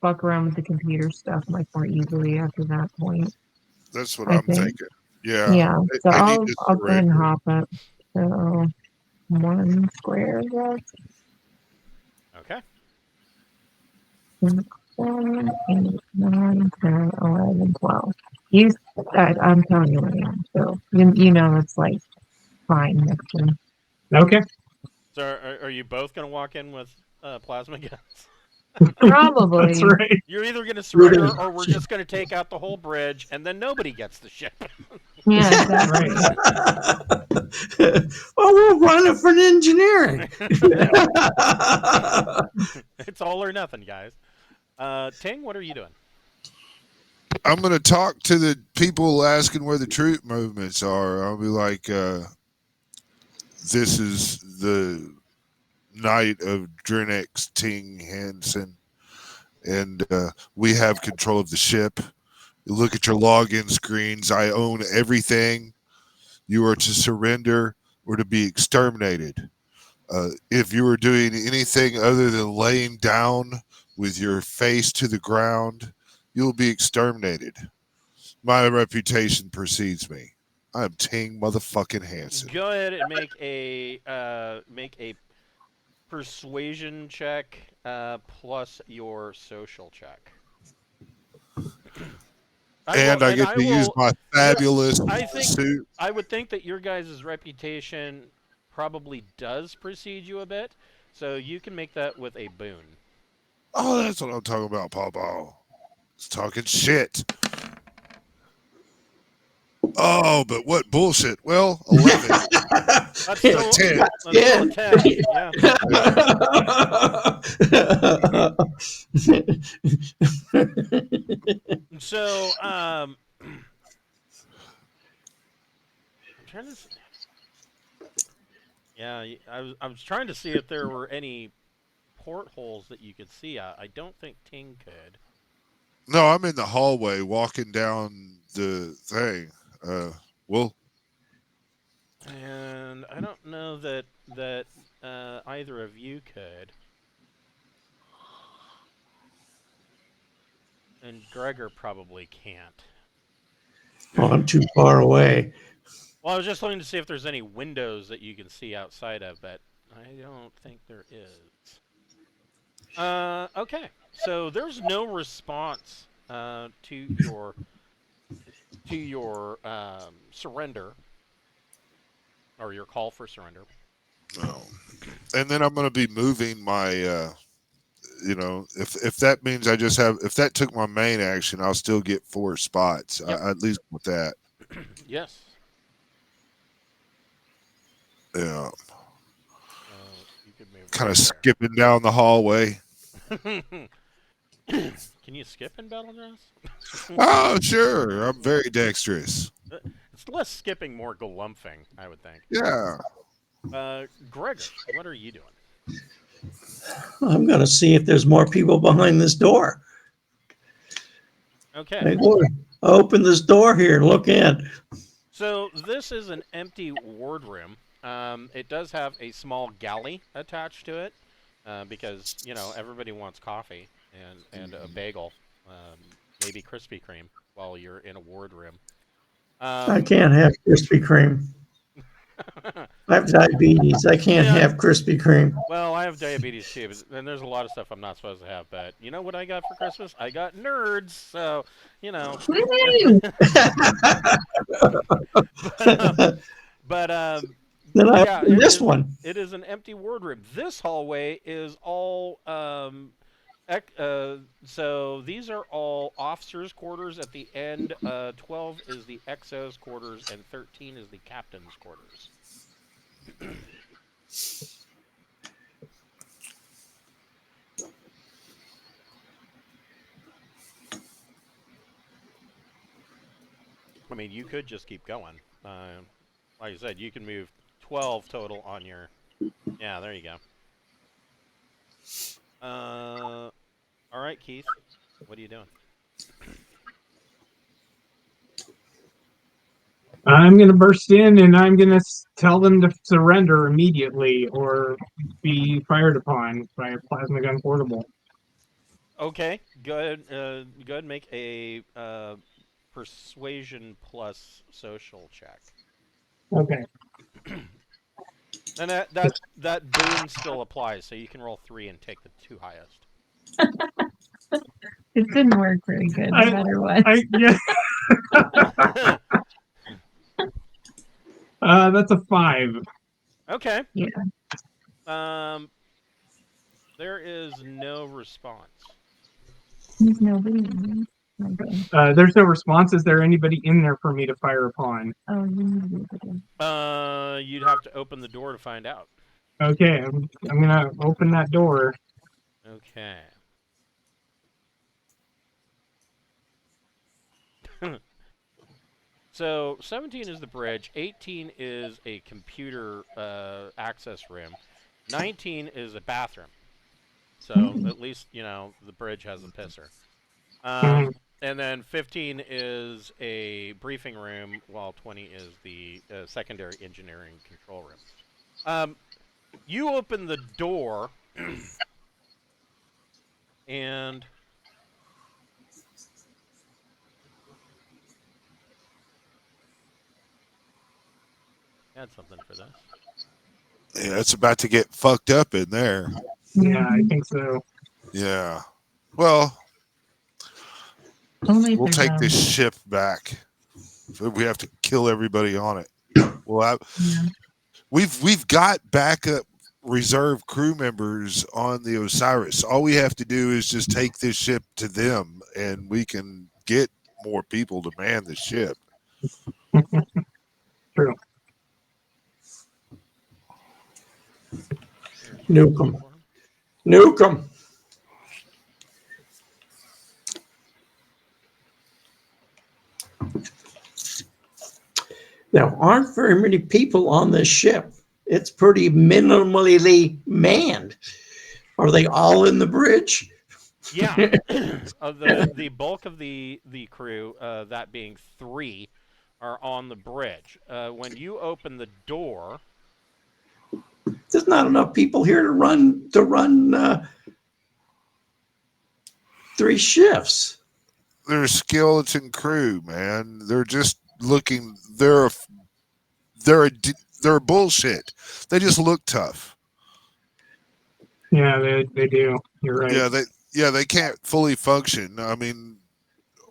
fuck around with the computer stuff much more easily after that point. that's what I I'm think. thinking. Yeah. Yeah. So They need I'll to go ahead and surrender. hop up. So 1 square, I guess. Okay. 7, 8, 9, 10, 11, 12. You, I'm telling you right now. So you know it's like fine next to Okay. So are you both going to walk in with plasma guns? probably. That's right. You're either going to surrender or we're just going to take out the whole bridge and then nobody gets the ship. Yeah, exactly. Well, we'll run it for an engineering. It's all or nothing, guys. Ting, what are you doing? I'm going to talk to the people asking where the troop movements are. I'll be like, this is the night of Drinax Ting Hansen, and we have control of the ship. You look at your login screens. I own everything. You are to surrender or to be exterminated. If you are doing anything other than laying down with your face to the ground, you'll be exterminated. My reputation precedes me. I'm Ting motherfucking Hansen. Go ahead and make a persuasion check plus your social check. I get to use my fabulous suit. I would think that your guys' reputation probably does precede you a bit, so you can make that with a boon. Oh, that's what I'm talking about, Pawpaw. It's talking shit. Oh, but what bullshit? Well, 11. That's still, A 10. that's still a 10. Yeah. So, I'm trying to. Yeah, I was trying to see if there were any portholes that you could see out. I don't think Ting could. No, I'm in the hallway walking down the thing. Well, And I don't know that either of you could. And Gregor probably can't. Oh, I'm too far away. Well, I was just looking to see if there's any windows that you can see outside of, but I don't think there is. Okay. So there's no response to your surrender or your call for surrender. no. And then I'm going to be moving my, if that means if that took my main action, I'll still get 4 spots. Yep. At least with that. Yes. Yeah. You could move Kind of right skipping down the hallway. there. Can you skip in Battle Dress? Oh, sure. I'm very dexterous. It's less skipping, more galumphing, I would think. Yeah. Gregor, what are you doing? I'm going to see if there's more people behind this door. Okay. Hey, boy, open this door here and look in. So this is an empty wardroom. It does have a small galley attached to it because, everybody wants coffee and a bagel, maybe Krispy Kreme while you're in a wardroom. I can't have Krispy Kreme. I have diabetes. I can't have Krispy Kreme. Well, I have diabetes too, and there's a lot of stuff I'm not supposed to have. But you know what I got for Christmas? I got nerds. So, Woo! but Then I yeah, this one. It is an empty wardroom. This hallway is all So these are all officers' quarters at the end. 12 is the XO's quarters, and 13 is the captain's quarters. I mean, you could just keep going. Like I said, you can move 12 total on your... Yeah, there you go. All right, Keith. What are you doing? I'm going to burst in and I'm going to tell them to surrender immediately or be fired upon by a plasma gun portable. Okay, go ahead. Go ahead and make a persuasion plus social check. Okay. And that boon still applies, so you can roll 3 and take the 2 highest. It didn't work very good, no matter what. Yeah. That's a 5. Okay. Yeah. There is no response. There's nobody in there. Okay. There's no response. Is there anybody in there for me to fire upon? Oh, you need to be able to. You'd have to open the door to find out. Okay, I'm gonna open that door. Okay. So 17 is the bridge, 18 is a computer access room, 19 is a bathroom. So at least, you know, the bridge has a pisser. And then 15 is a briefing room, while 20 is the secondary engineering control room. You open the door, and had something for this. Yeah, it's about to get fucked up in there. Yeah, I think so. Yeah. Well, Only if we'll they're take this down. ship back. We have to kill everybody on it. Well, Yeah. we've got backup reserve crew members on the Osiris. All we have to do is just take this ship to them, and we can get more people to man the ship. True. Nuke 'em. Nuke 'em. There aren't very many people on this ship. It's pretty minimally manned. Are they all in the bridge? Yeah. The bulk of the crew, that being 3, are on the bridge. When you open the door, There's not enough people here to run 3 shifts. They're skeleton crew, man. They're just looking. They're bullshit. They just look tough. Yeah, they do. You're right. They can't fully function. I mean,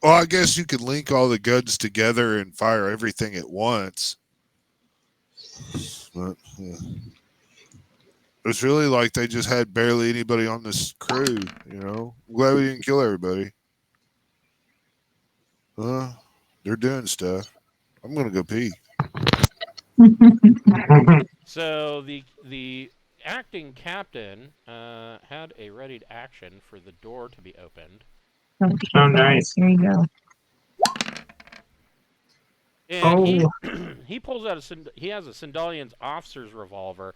well, I guess you could link all the guns together and fire everything at once. But, yeah. It's really like they just had barely anybody on this crew, you know. I'm glad we didn't kill everybody. They're doing stuff. I'm gonna go pee. so the acting captain had a readied action for the door to be opened. Oh, nice. There you go. And he pulls out he has a Sindalian's officer's revolver,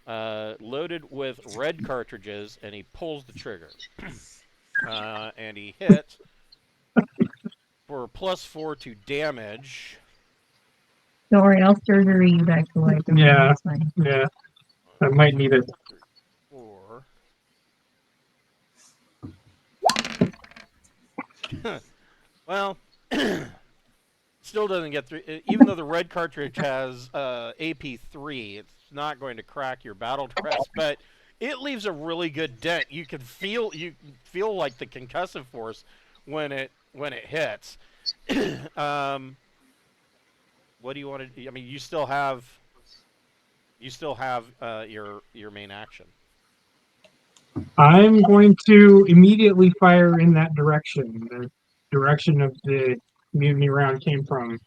loaded with red cartridges, and he pulls the trigger. And he hits for +4 to damage. Don't worry, I'll surgery you back to life. Yeah. It's fine. Yeah, I might need it. 4. Well, still doesn't get through. Even though the red cartridge has AP3, it's not going to crack your battle crest, but it leaves a really good dent. You feel like the concussive force when it hits. What do you want to? I mean, you still have your main action. I'm going to immediately fire in that direction. The direction of the mutiny round came from.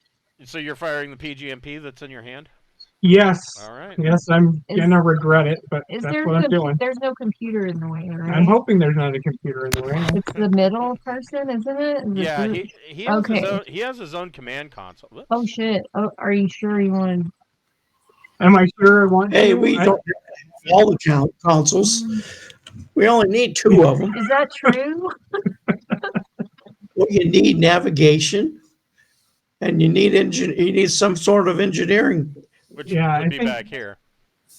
So you're firing the PGMP that's in your hand? Yes. All right. Yes, I'm gonna regret it, but Is that's there what I'm doing. there's no computer in the way, right? I'm hoping there's not a computer in the way. It's the middle person, isn't it? Is it Yeah, Bruce? he has his Okay. own command console. Whoops. Oh shit! Oh, are you sure you want? Am I sure I want Hey, to? we don't have all the consoles. We only need 2 of them. Is that true? Well, you need navigation, and you need some sort of engineering. Which Yeah, would I be think- back here.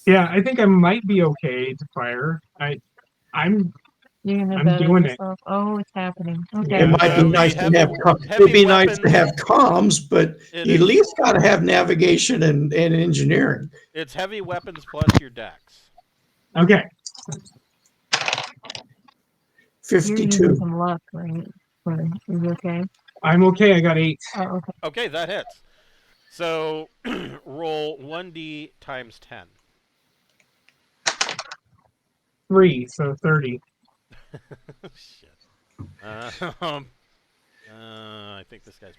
Yeah, I think I might be okay to fire. I'm You're gonna I'm bet on doing it. yourself. Oh, it's happening. Okay. Yeah. It might be Heavy- nice to have. heavy It'd be nice to weapons. have comms, but It you at is- least got to have navigation and engineering. It's heavy weapons plus your dex. okay. You're using 52. some luck, right? Or is it okay? I'm okay. I got 8. Oh, okay. Okay, that hits. So roll 1d times 10. 3, so 30. Shit. I think this guy's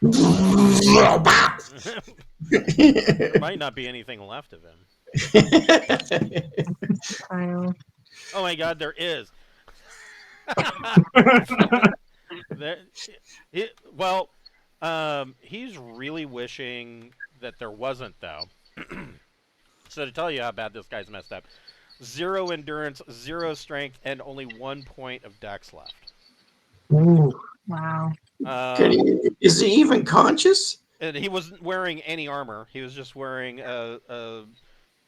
there might not be anything left of him. Kyle. Oh my god, there is. There, he's really wishing that there wasn't, though. So to tell you how bad this guy's messed up, 0 endurance, 0 strength, and only 1 point of dex left. Ooh. Wow. Is he even conscious? And he wasn't wearing any armor. He was just wearing a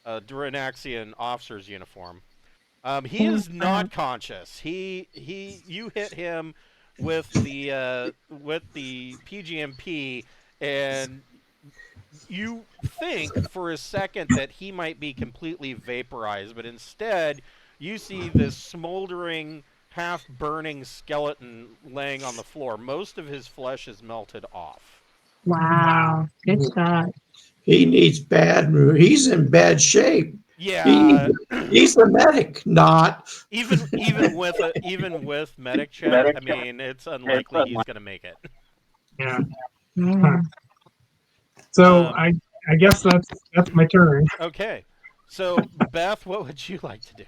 Drinaxian officer's uniform. He is not conscious. You hit him with the PGMP, and you think for a second that he might be completely vaporized, but instead you see this smoldering, half-burning skeleton laying on the floor. Most of his flesh is melted off. Wow. Good shot. He needs he's in bad shape. Yeah, He's the medic, not. even with medic check, I mean, it's unlikely he's gonna make it. Yeah. Yeah. So Um, I guess that's my turn. Okay, so Beth, what would you like to do?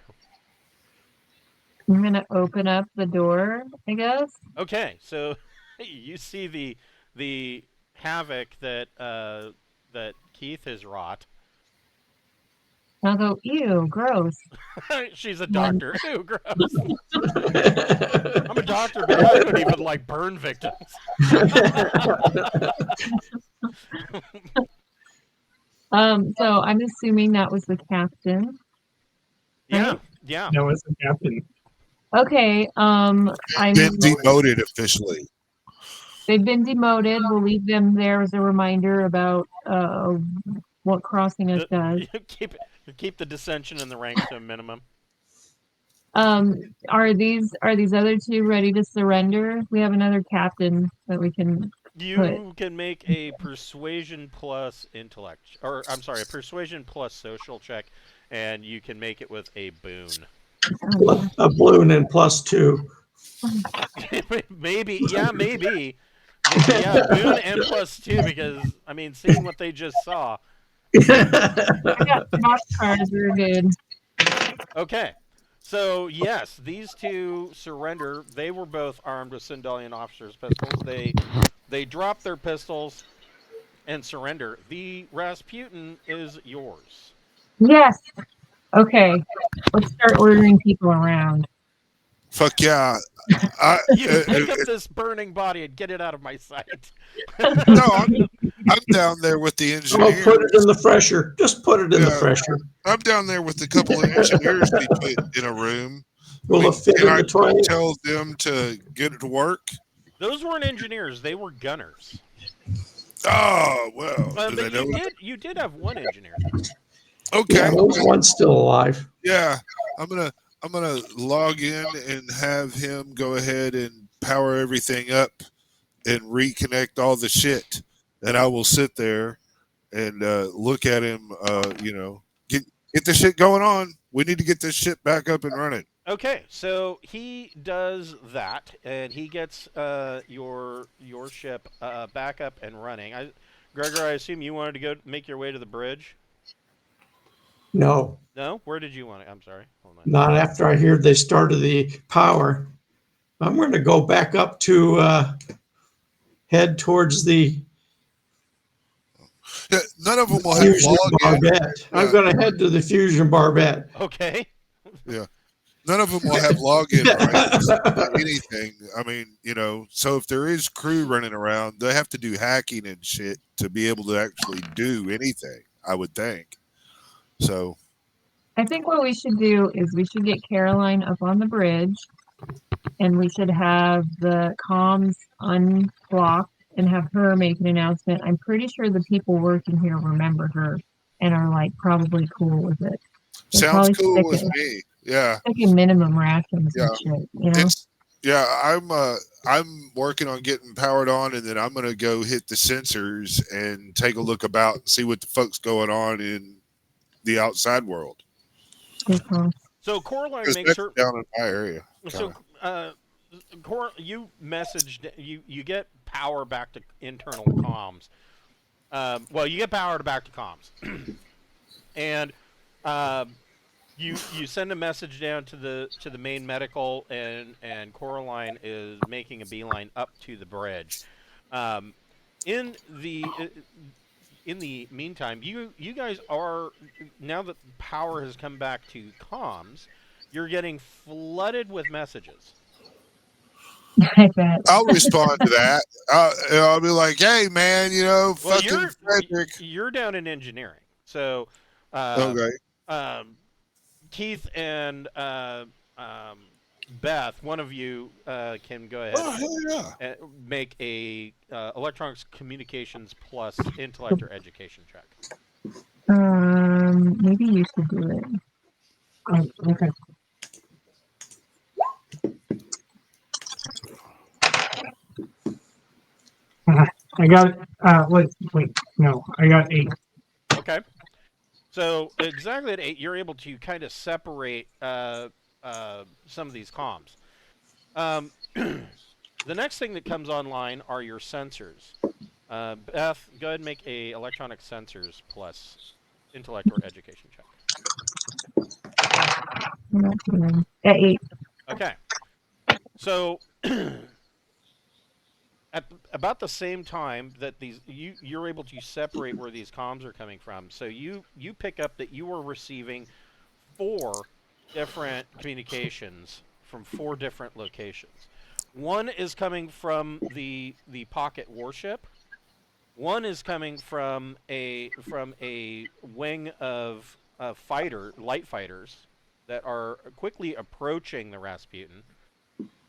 I'm gonna open up the door, I guess. Okay, so you see the havoc that Keith has wrought. I'll go, ew, gross. She's a doctor. Ew, gross. I'm a doctor, but I don't even like burn victims. So I'm assuming that was the captain. Yeah, yeah. No, it's the captain. Okay, I'm Been demoted officially. they've been demoted. We'll leave them there as a reminder about what crossing us does. Keep the dissension in the ranks to a minimum. Are these other two ready to surrender? We have another captain that we can You can make a persuasion plus intellect, or I'm sorry, a persuasion plus social check, and you can make it with a boon. A balloon and +2. Maybe, yeah, maybe. Yeah, boon and +2, because, I mean, seeing what they just saw. I got box cards. We're good. Okay, so yes, these two surrender. They were both armed with Sindalian officers' pistols. They drop their pistols and surrender. The Rasputin is yours. Yes. Okay. Let's start ordering people around. Fuck yeah. You pick up this burning body and get it out of my sight. No, I'm down there with the Oh, engineers. put it in the fresher. Just put it in the Yeah. fresher. I'm down there with a couple of engineers we put in a room. Will it fit Can in I the tray? tell them to get it to work? Those weren't engineers; they were gunners. Oh well. Do they But know? you did have one engineer. Okay. Yeah, there's one still alive. Yeah, I'm gonna log in and have him go ahead and power everything up and reconnect all the shit, and I will sit there and look at him. Get the shit going on. We need to get this shit back up and running. Okay, so he does that, and he gets your ship back up and running. Gregor, I assume you wanted to go make your way to the bridge. No, No, where did you want to? I'm sorry. Hold on. not after I hear they started the power. I'm going to go back up to head towards the Yeah, none of them will have fusion login. barbette. I'm going to head to the fusion barbette. Okay. Yeah. None of them will have login rights to anything. I mean, so if there is crew running around, they have to do hacking and shit to be able to actually do anything, I would think. So I think what we should do is we should get Caroline up on the bridge, and we should have the comms unblocked and have her make an announcement. I'm pretty sure the people working here remember her and are like probably cool with it. They'll sounds probably cool with stick me. Yeah. a minimum rations Yeah. and shit, you know? I'm working on getting powered on, and then I'm gonna go hit the sensors and take a look about and see what the fuck's going on in the outside world. Okay. So Coraline 'Cause makes that's her. down in my area. So, you messaged. You get power back to internal comms. Well, you get power back to comms, and you send a message down to the main medical, and Coraline is making a beeline up to the bridge. In the meantime, you guys are, now that power has come back to comms, you're getting flooded with messages. I bet. I'll respond to that. I'll be like, "Hey, man, Well, fucking Frederick." you're down in engineering, so Okay. Keith and Beth, one of you can go ahead Oh, hell yeah. and make a electronics communications plus intellect or education check. Maybe you should do it. Oh, okay. I got wait, no, I got 8. Okay. So exactly at 8, you're able to kind of separate some of these comms. The next thing that comes online are your sensors. Beth, go ahead and make a electronic sensors plus intellect or education check. I'm not doing at 8. Okay. So at about the same time that you're able to separate where these comms are coming from. So you pick up that you are receiving 4 different communications from 4 different locations. One is coming from the pocket warship. One is coming from a wing of light fighters that are quickly approaching the Rasputin.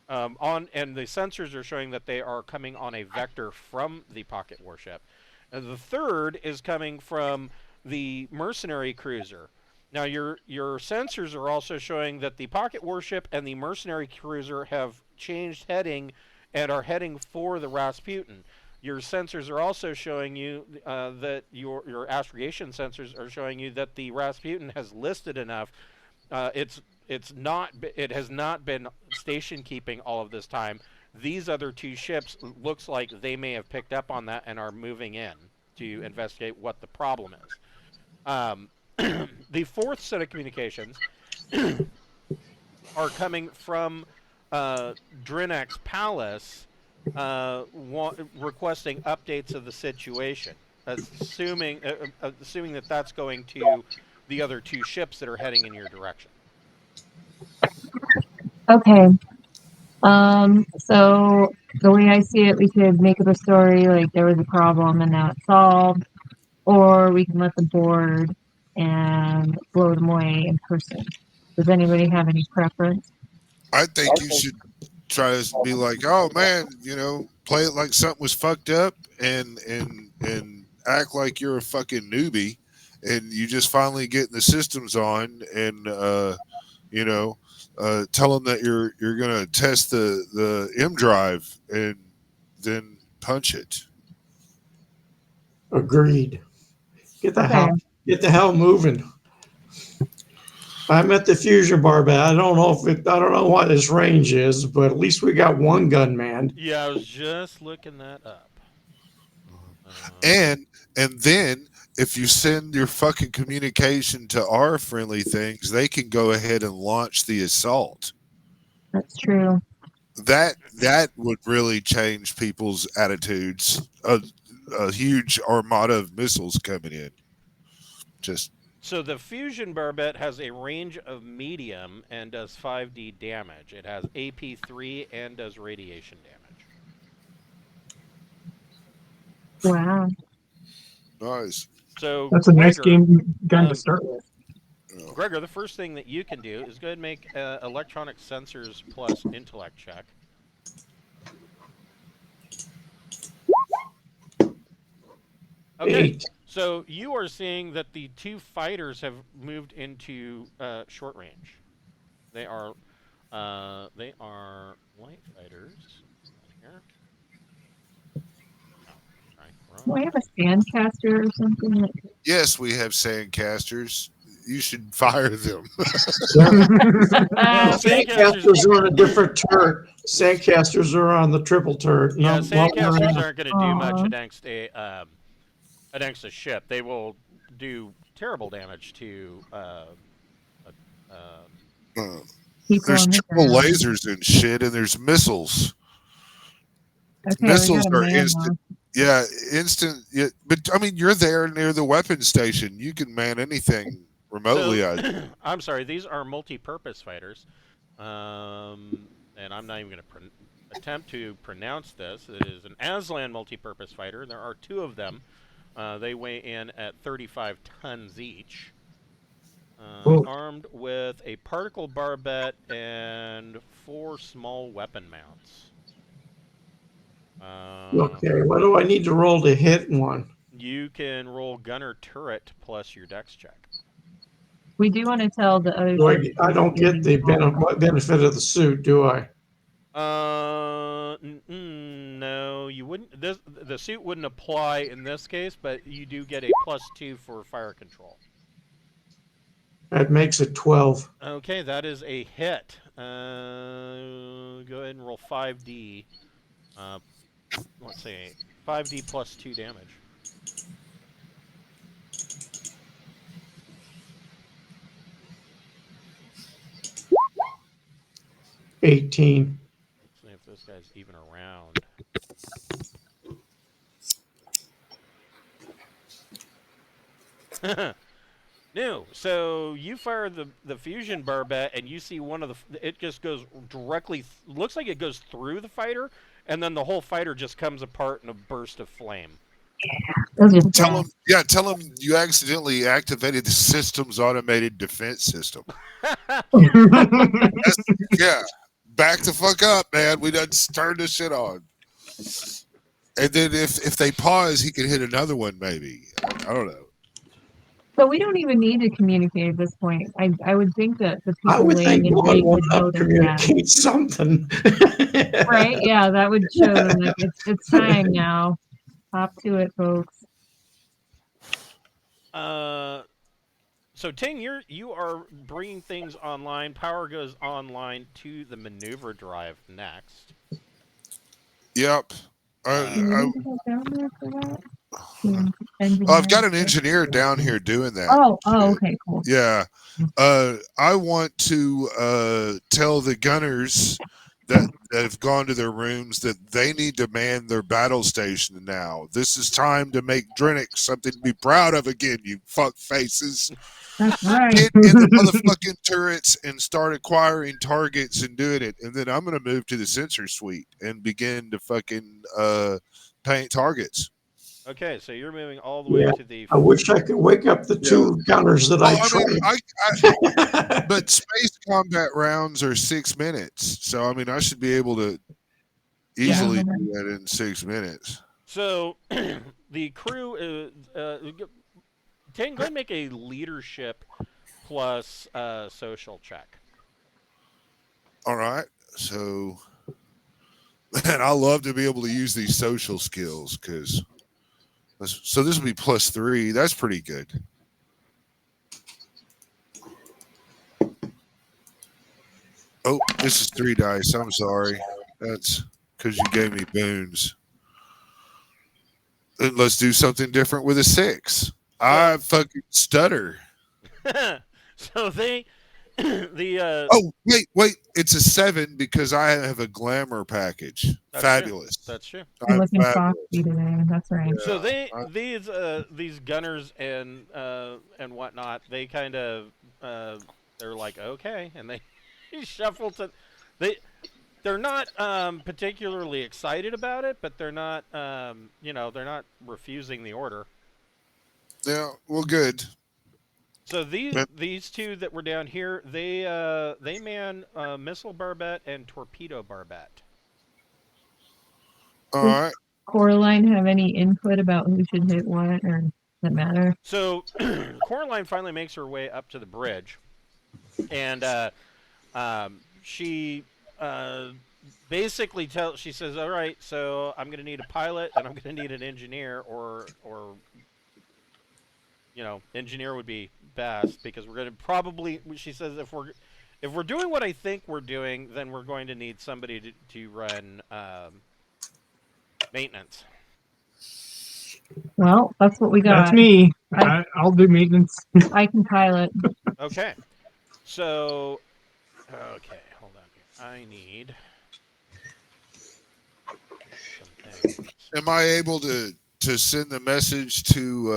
And the sensors are showing that they are coming on a vector from the pocket warship. And the third is coming from the mercenary cruiser. Now your sensors are also showing that the pocket warship and the mercenary cruiser have changed heading and are heading for the Rasputin. Your sensors are also showing you that your astrogation sensors are showing you that the Rasputin has listed enough. It has not been station keeping all of this time. These other 2 ships looks like they may have picked up on that and are moving in to investigate what the problem is. The 4th set of communications are coming from Drinax Palace, requesting updates of the situation, assuming that that's going to the other 2 ships that are heading in your direction. Okay. So the way I see it, we could make up a story like there was a problem and now it's solved, or we can let them board and blow them away in person. Does anybody have any preference? I think you should try to be like, "Oh man, play it like something was fucked up and act like you're a fucking newbie and you just finally getting the systems on and tell them that you're gonna test the M drive and then punch it." Agreed. Get the Okay. hell moving. I'm at the fusion barbette. I don't know I don't know what his range is, but at least we got one gun manned. Yeah, I was just looking that up. And then if you send your fucking communication to our friendly things, they can go ahead and launch the assault. That's true. That would really change people's attitudes. A huge armada of missiles coming in. Just So the fusion barbette has a range of medium and does 5D damage. It has AP3 and does radiation damage. Wow. nice. So That's a nice Gregor, game gun to start with. Gregor, the first thing that you can do is go ahead and make electronic sensors plus intellect check. Okay, 8. so you are seeing that the two fighters have moved into short range. They are light fighters. Here. Oh, sorry, Do wrong. I have a sandcaster or something? Yes, we have sandcasters. You should fire them. Sandcasters are on a different turret. Sandcasters are on the triple turret. Yeah, No, sandcasters aren't going to do much Aw. against a ship. They will do terrible damage to People There's on the triple ground. lasers and shit, and there's missiles. Okay, we Missiles got a are man instant. Yeah, instant. Yeah, but I mean, you're there near the weapon station. You can man anything remotely. So, I'm sorry, these are multi-purpose fighters, and I'm not even going to attempt to pronounce this. It is an Aslan multi-purpose fighter. There are two of them. They weigh in at 35 tons each. Cool. Armed with a particle barbette and 4 small weapon mounts. Okay, what do I need to roll to hit one? You can roll gunner turret plus your dex check. We do want to tell the other. I don't get the benefit of the suit, do I? No, you wouldn't. The suit wouldn't apply in this case, but you do get a +2 for fire control. That makes it 12. Okay, that is a hit. Go ahead and roll 5d. Let's see, 5d plus 2 damage. $18. Let's see if this guy's even around. No, so you fire the fusion barbette and you see one of it just goes directly, looks like it goes through the fighter, and then the whole fighter just comes apart in a burst of flame. Those are Tell bad. them you accidentally activated the system's automated defense system. Yeah, back the fuck up, man. We done turned this shit on. And then if they pause, he can hit another one, maybe. I don't know. So we don't even need to communicate at this point. I would think that the I people would laying think in one wait would would know that. communicate something. Right? Yeah, that would show them like it's time now. Hop to it, folks. So Ting, you are bringing things online. Power goes online to the maneuver drive next. Yep. Do we need to go down there for that? To I've got an engineer? engineer down here doing that. Oh, shit. okay, cool. Yeah. I want to tell the gunners that have gone to their rooms that they need to man their battle station now. This is time to make Drinax something to be proud of again, you fuck faces. That's right. Get in the motherfucking turrets and start acquiring targets and doing it. And then I'm going to move to the sensor suite and begin to fucking paint targets. Okay, so you're moving all the way Yeah. to the. I wish I could wake up the two gunners that I trained. But space combat rounds are 6 minutes. So, I mean, I should be able to easily do that in 6 minutes. So the crew is. Ting, go ahead and make a leadership plus social check. All right. So, man, I love to be able to use these social skills because. So this will be +3. That's pretty good. Oh, this is 3 dice. I'm sorry. That's because you gave me boons. Then let's do something different with a 6. I fucking stutter. So they, the Oh, wait. It's a 7 because I have a glamour package. That's Fabulous. that's true. You're I'm looking fabulous. frosty today. That's right. So I- these gunners and whatnot, they kind of they're like okay, and they shuffle to they're not particularly excited about it, but they're not they're not refusing the order. Yeah, well, good. So Yep. these two that were down here, they man missile barbette and torpedo barbette. All right. Coraline have any input about who should hit what, or does it matter? So Coraline finally makes her way up to the bridge, and she basically she says, "All right, so I'm going to need a pilot and I'm going to need an engineer, or engineer would be best because we're going to probably." She says, "If we're doing what I think we're doing, then we're going to need somebody to run maintenance." Well, that's what we got. That's me. I- I'll do maintenance. I can pilot. Okay, so hold on here. I need some things. Am I able to send the message to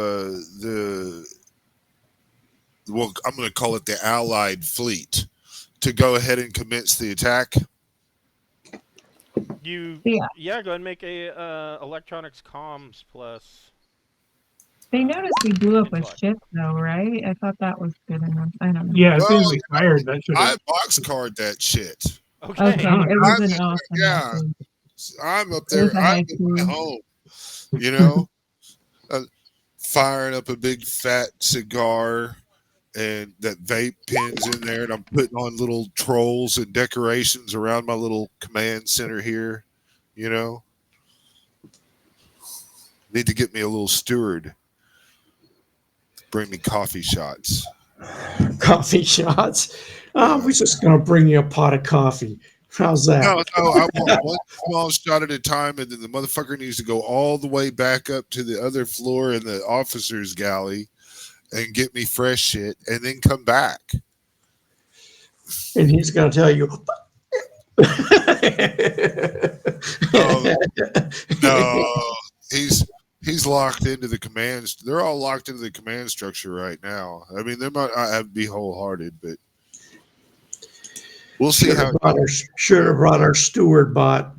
I'm going to call it the Allied fleet to go ahead and commence the attack? You Yeah. go ahead and make a electronics comms plus. They noticed we blew up a Intellect. ship, though, right? I thought that was good enough. I don't know. Yeah, as soon as Well, we fired, that should I have. boxcard that shit. Okay. Okay, it was an I'm- awesome yeah. message. I'm up It there. was a I'm haiku. at home, you know, firing up a big fat cigar and that vape pins in there, and I'm putting on little trolls and decorations around my little command center here, you know. Need to get me a little steward. Bring me coffee shots. Coffee shots. We're just going to bring you a pot of coffee. How's that? No, I want one small shot at a time, and then the motherfucker needs to go all the way back up to the other floor in the officers' galley and get me fresh shit, and then come back. And he's going to tell you. No, he's locked into the commands. They're all locked into the command structure right now. I mean, they might not have to be wholehearted, but we'll see how. Should have brought our steward bot.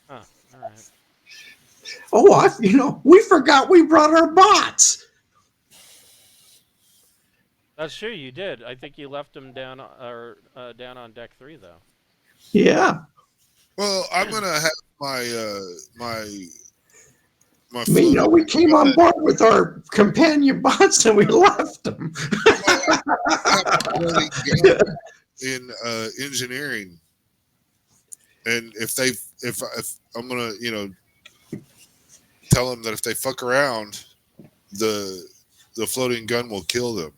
All right. Oh, we forgot we brought our bots. That's true. You did. I think you left them down down on deck 3, though. Yeah. Well, I'm gonna have my We came on board with our companion bots and we left them. in engineering, and if I'm gonna tell them that if they fuck around, the floating gun will kill them.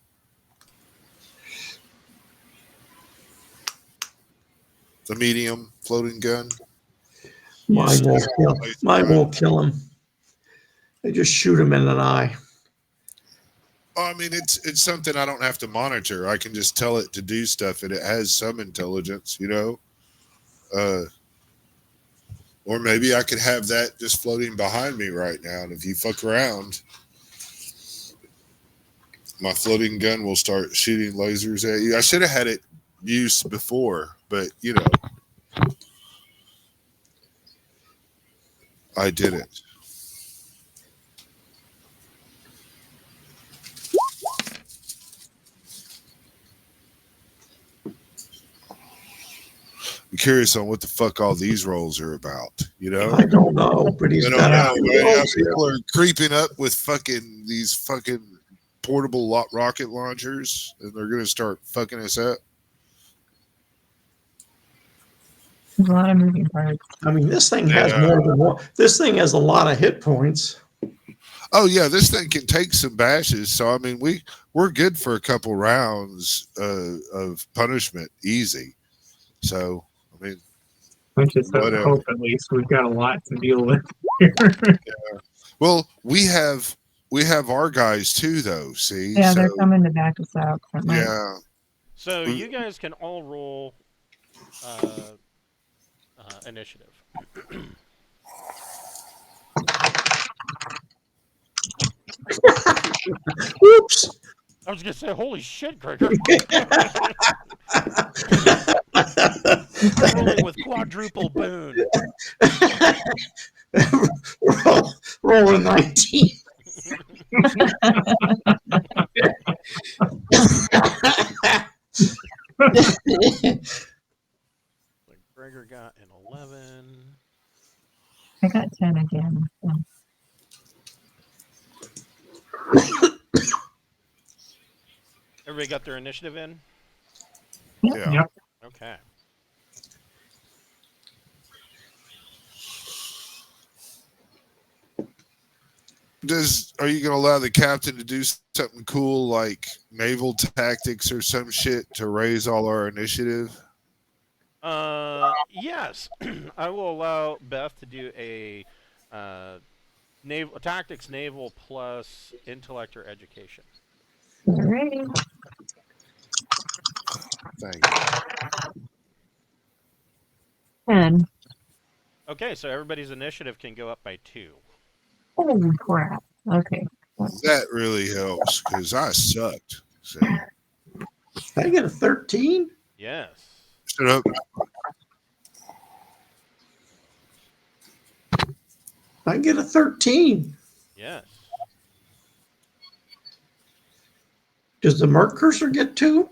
The medium floating gun. Mine won't kill him. They just shoot him in an eye. I mean, it's something I don't have to monitor. I can just tell it to do stuff, and it has some intelligence, or maybe I could have that just floating behind me right now, and if you fuck around, my floating gun will start shooting lasers at you. I should have had it used before, but I didn't. I'm curious on what the fuck all these rolls are about, I don't know, but he's I don't got know. Right? out. People are creeping up with these fucking portable rocket launchers, and they're gonna start fucking us up. There's a lot of moving parts. I mean, this thing has more than one. This thing has a lot of hit points. Oh yeah, this thing can take some bashes. So I mean, we're good for a couple rounds of punishment, easy. So I mean, I just whatever. hope at least we've got a lot to deal with Well, we have our guys too, though. See, Yeah, so they're coming to back us out. So it might- yeah, So you guys can all roll initiative. Oops. I was gonna say, holy shit, Gregor! Rolling with quadruple boon. Rolling 19. Gregor got an 11. I got 10 again. So. Everybody got their initiative in? yeah. Yep. Okay. Are you going to allow the captain to do something cool like naval tactics or some shit to raise all our initiative? Yes. I will allow Beth to do a naval tactics naval plus intellect or education. Alrighty. Thank you. 10. Okay, so everybody's initiative can go up by 2. Holy crap. Okay. That really helps because I sucked. So, I get a 13? Yes. shut up. I get a 13. Yes. Does the Merc Cursor get 2?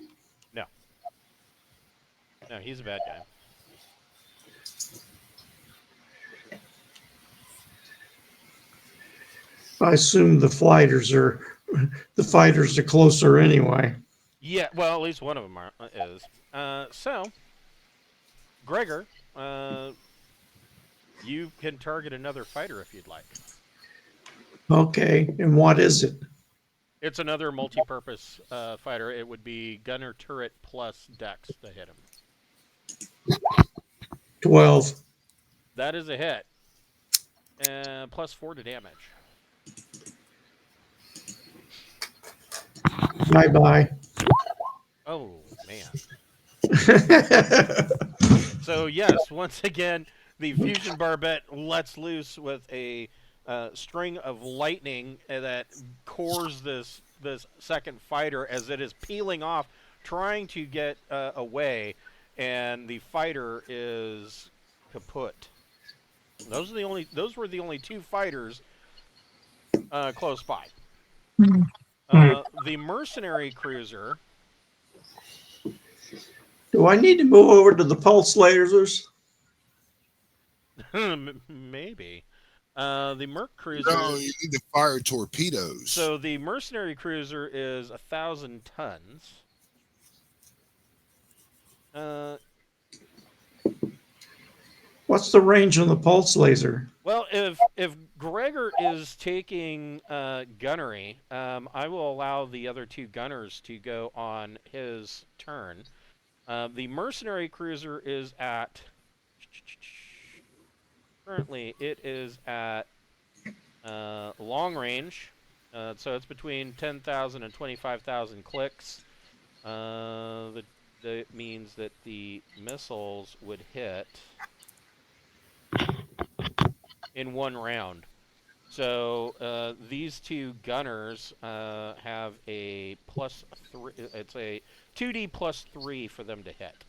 No, he's a bad guy. I assume the fighters are closer anyway. Yeah, well, at least one of them is. So, Gregor, you can target another fighter if you'd like. Okay, and what is it? It's another multi-purpose fighter. It would be gunner turret plus dex to hit him. 12. That is a hit. Plus 4 to damage. Bye-bye. Oh, man. So, yes, once again, the fusion barbette lets loose with a string of lightning that cores this second fighter as it is peeling off, trying to get away, and the fighter is kaput. Those were the only 2 fighters close by. The mercenary cruiser. Do I need to move over to the pulse lasers? Maybe. The Merc cruiser. No, you need to fire torpedoes. So the mercenary cruiser is 1,000 tons. What's the range on the pulse laser? Well, if Gregor is taking gunnery, I will allow the other 2 gunners to go on his turn. The mercenary cruiser is at currently it is at long range, so it's between 10,000 and 25,000 clicks. That means that the missiles would hit in 1 round. So these 2 gunners have a plus 3. It's a 2d plus 3 for them to hit.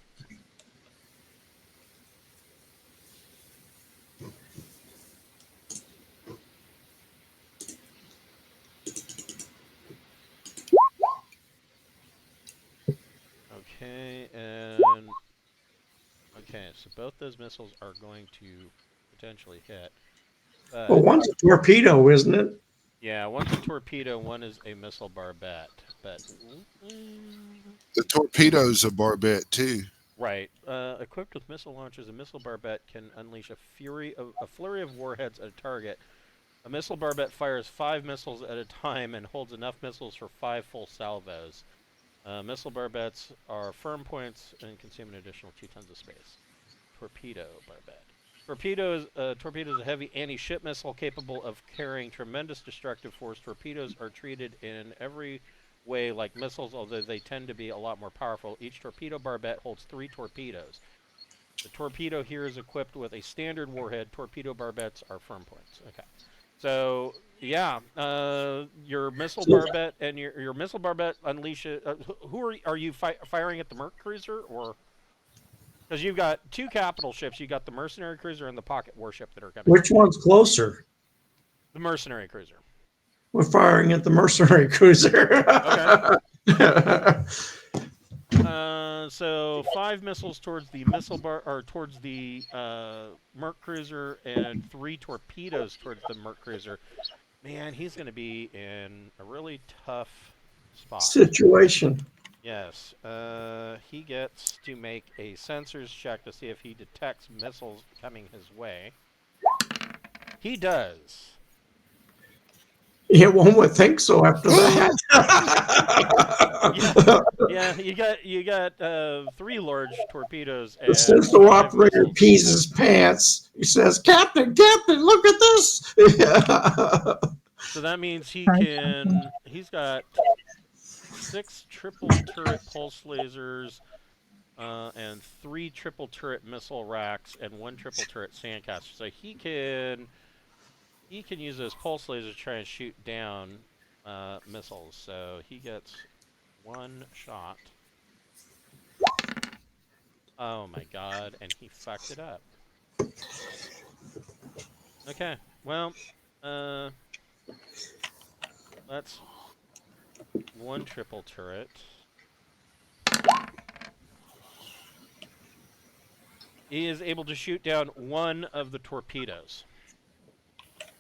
Okay, and okay, so both those missiles are going to potentially hit. Well, one's a torpedo, isn't it? Yeah, one's a torpedo, one is a missile barbette. But The torpedo's a barbette too. right, equipped with missile launchers, a missile barbette can unleash a flurry of warheads at a target A missile barbette fires 5 missiles at a time and holds enough missiles for 5 full salvos. Missile barbettes are firm points and consume an additional 2 tons of space. Torpedo barbette. Torpedo is a heavy anti-ship missile capable of carrying tremendous destructive force. Torpedoes are treated in every way like missiles, although they tend to be a lot more powerful. Each torpedo barbette holds 3 torpedoes. The torpedo here is equipped with a standard warhead. Torpedo barbettes are firm points. Okay. So yeah, your missile barbette and your missile barbette unleashes. Who are you firing at the Merc cruiser, or because you've got 2 capital ships? You got the mercenary cruiser and the pocket warship that are coming. Which one's closer? The mercenary cruiser. We're firing at the mercenary cruiser. Okay. So 5 missiles towards the towards the Merc cruiser, and 3 torpedoes towards the Merc cruiser. Man, he's going to be in a really tough spot. Situation. Yes. He gets to make a sensors check to see if he detects missiles coming his way. He does. Yeah, one would think so after that. Yeah, you got 3 large torpedoes. The system operator pees his pants. He says, Captain, look at this. So that means he's got 6 triple turret pulse lasers, and 3 triple turret missile racks, and 1 triple turret sandcaster. So he can use those pulse lasers to try and shoot down missiles. So he gets 1 shot. Oh my god, and he fucked it up. Okay, well, that's 1 triple turret. He is able to shoot down 1 of the torpedoes,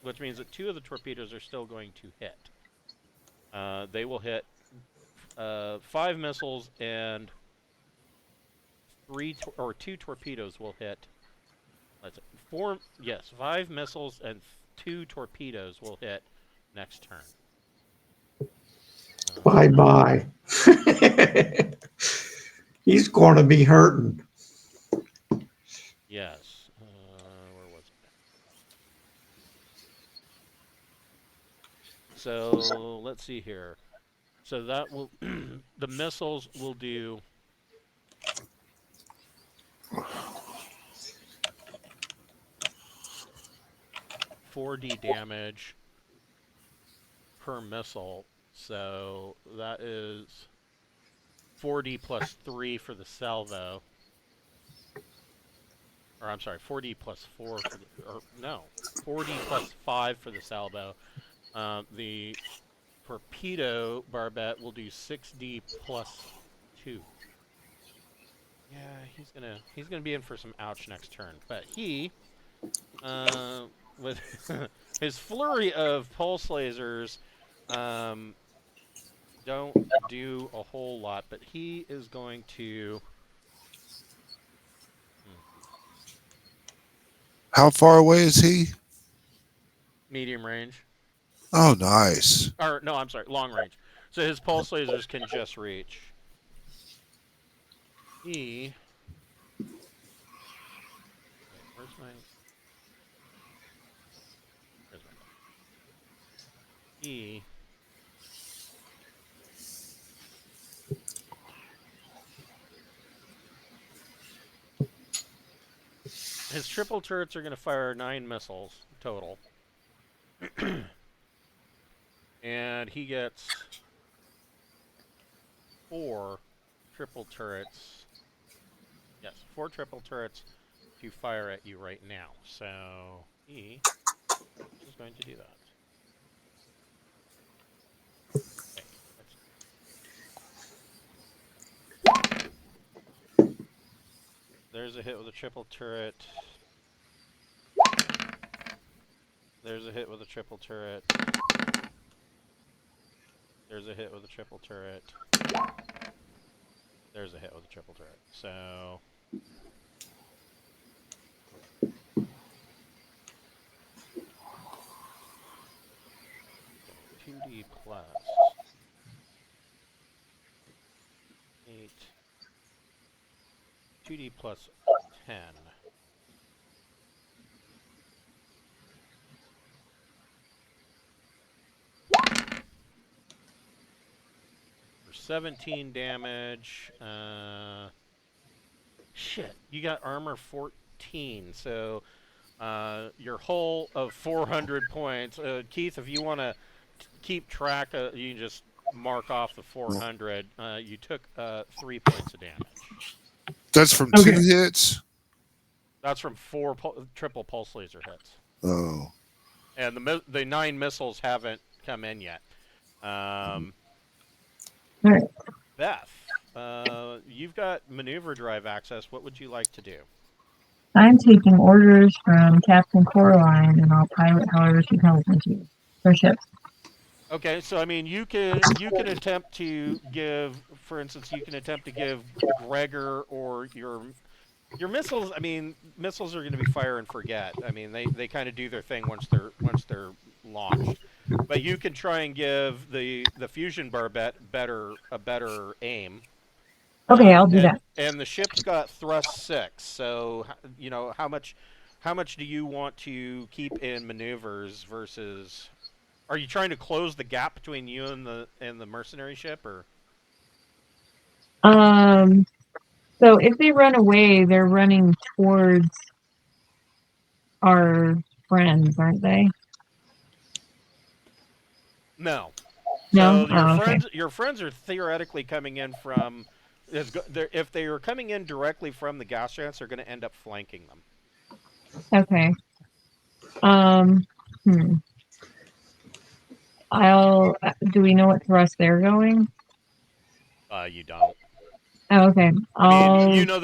which means that 2 of the torpedoes are still going to hit. They will hit 5 missiles, and 2 torpedoes will hit. Let's 4. Yes, 5 missiles and 2 torpedoes will hit next turn. Bye. He's going to be hurting. Yes. Where was it? So let's see here. So that will the missiles will do 4D damage per missile. So that is 4D plus 3 for the salvo. Or I'm sorry, 4D plus 4 for the, or no, 4D plus 5 for the salvo. The torpedo barbette will do 6D plus 2. Yeah, he's gonna be in for some ouch next turn. But he, with his flurry of pulse lasers, don't do a whole lot. But he is going to. How far away is he? Medium range. Oh, nice. Or no, I'm sorry, long range. So his pulse lasers can just reach. Where's my? His triple turrets are going to fire 9 missiles total. And he gets 4 triple turrets. Yes, 4 triple turrets to fire at you right now. So he is going to do that. Okay, there's a hit with a triple turret. There's a hit with a triple turret. There's a hit with a triple turret. There's a hit with a triple turret. So 2d plus 10. For 17 damage. Shit, you got armor 14, so your hull of 400 points. Keith, if you want to keep track, you can just mark off the 400. You took 3 points of damage. That's from Okay. 2 hits. That's from 4 triple pulse laser hits. Oh. And the 9 missiles haven't come in yet. Alright. Beth, you've got maneuver drive access. What would you like to do? I'm taking orders from Captain Coraline, and I'll pilot however she tells me to. Her ship. Okay, so I mean, you can attempt to give, for instance, you can attempt to give Gregor or your missiles. I mean, missiles are going to be fire and forget. I mean, they kind of do their thing once they're launched. But you can try and give the fusion barbette a better aim. Okay, I'll do that. And the ship's got thrust 6, so you know how much do you want to keep in maneuvers versus? Are you trying to close the gap between you and the mercenary ship, or? So if they run away, they're running towards our friends, aren't they? No. No? So Oh, okay. your friends are theoretically coming in from. If they are coming in directly from the gas giants, they're going to end up flanking them. Okay. Do we know what thrust they're going? You don't. Oh, okay. I mean, you know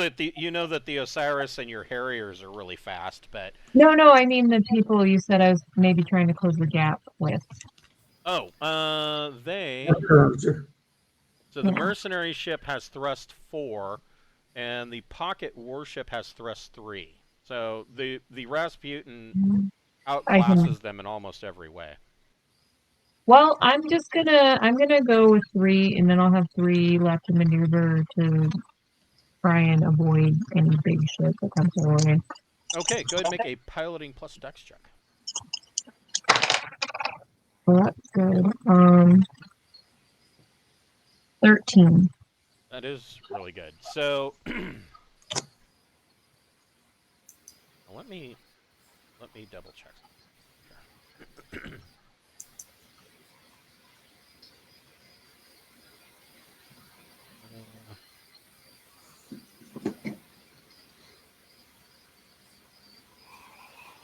that the Osiris and your Harriers are really fast, but No, I mean the people you said I was maybe trying to close the gap with. they. So the Yeah. mercenary ship has thrust 4, and the pocket warship has thrust 3. So the Rasputin outclasses them in almost every way. Well, I'm gonna go with 3, and then I'll have 3 left to maneuver to try and avoid any big ship that comes our way. Okay, go ahead and make a piloting plus dex check. Well, that's good. 13. That is really good. So let me double check.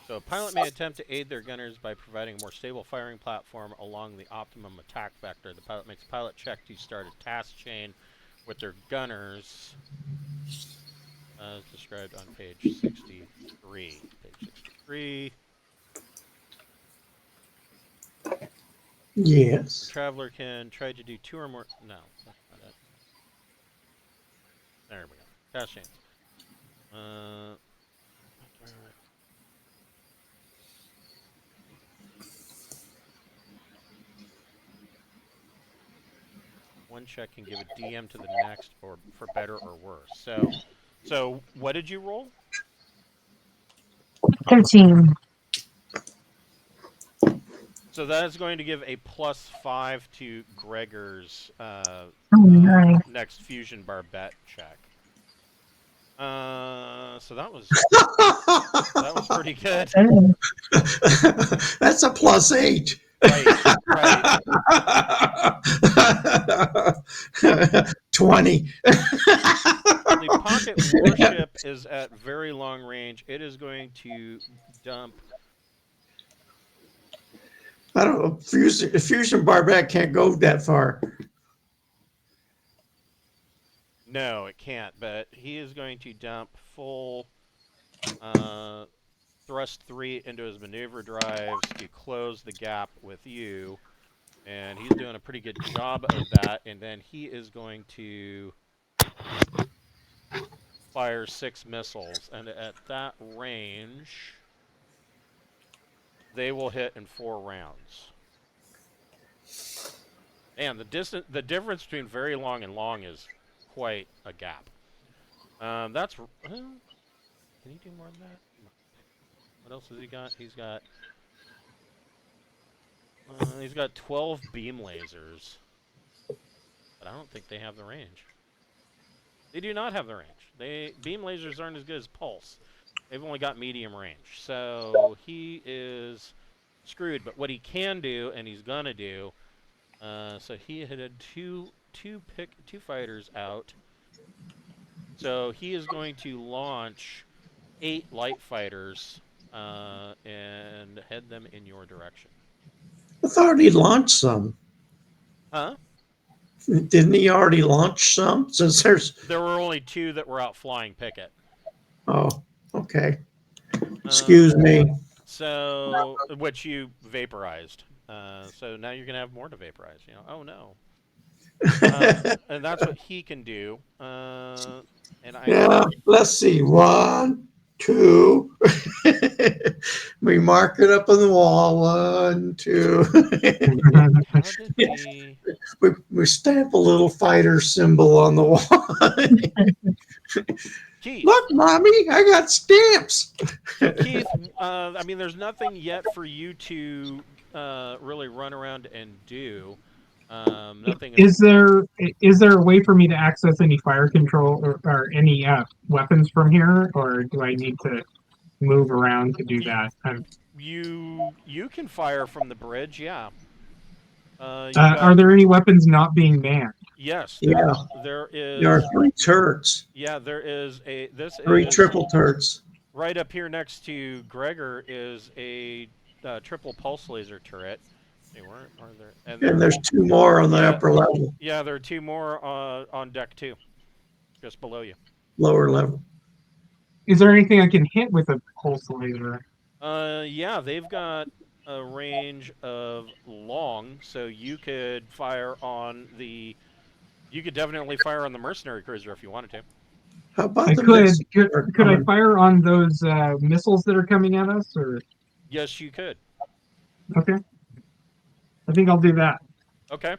So a pilot may attempt to aid their gunners by providing a more stable firing platform along the optimum attack vector. The pilot makes a pilot check to start a task chain with their gunners, as described on page 63. Page 63. Yes. The traveler can try to do 2 or more. No, that's not it. There we go. Task chains. One check can give a DM to the next, or for better or worse. So what did you roll? 13. So that is going to give a +5 to Gregor's Nice. next fusion barbette check. So that was pretty good. That's a +8. Right. 20. The pocket warship is at very long range. It is going to dump. I don't know. Fusion barbette can't go that far. No, it can't. But he is going to dump full thrust 3 into his maneuver drives to close the gap with you, and he's doing a pretty good job of that. And then he is going to fire 6 missiles, and at that range, they will hit in 4 rounds. And the difference between very long and long is quite a gap. That's. Can he do more than that? What else has he got? He's got 12 beam lasers, but I don't think they have the range. They do not have the range. Beam lasers aren't as good as pulse. They've only got medium range, so he is screwed. But what he can do, and he's gonna do, so he had two fighters out. So he is going to launch 8 light fighters and head them in your direction. I thought he launched some. Huh? Didn't he already launch some? Since there were only 2 that were out flying picket. Oh, okay. Excuse me. So, which you vaporized. So now you're gonna have more to vaporize. Oh no. And that's what he can do. Yeah, let's see. 1, 2. We mark it up on the wall. 1, 2. How did we stamp a little fighter symbol on the wall. Keith, look, Mommy, I got stamps. Keith, I mean, there's nothing yet for you to really run around and do. Nothing. Is there a way for me to access any fire control or any weapons from here, or do I need to move around to do that? You can fire from the bridge, yeah. are there any weapons not being manned? Yes. Yeah. There are 3 turrets. Yeah, there is a 3 triple turrets. Right up here next to Gregor is a triple pulse laser turret. They weren't, are there? And there's 2 more on the upper level. Yeah, there are 2 more on deck 2, just below you. Lower level. Is there anything I can hit with a pulse laser? Yeah, they've got a range of long, so you could fire on the. You could definitely fire on the mercenary cruiser if you wanted to. How about could I fire on those missiles that are coming at us, or? Yes, you could. Okay. I think I'll do that. Okay.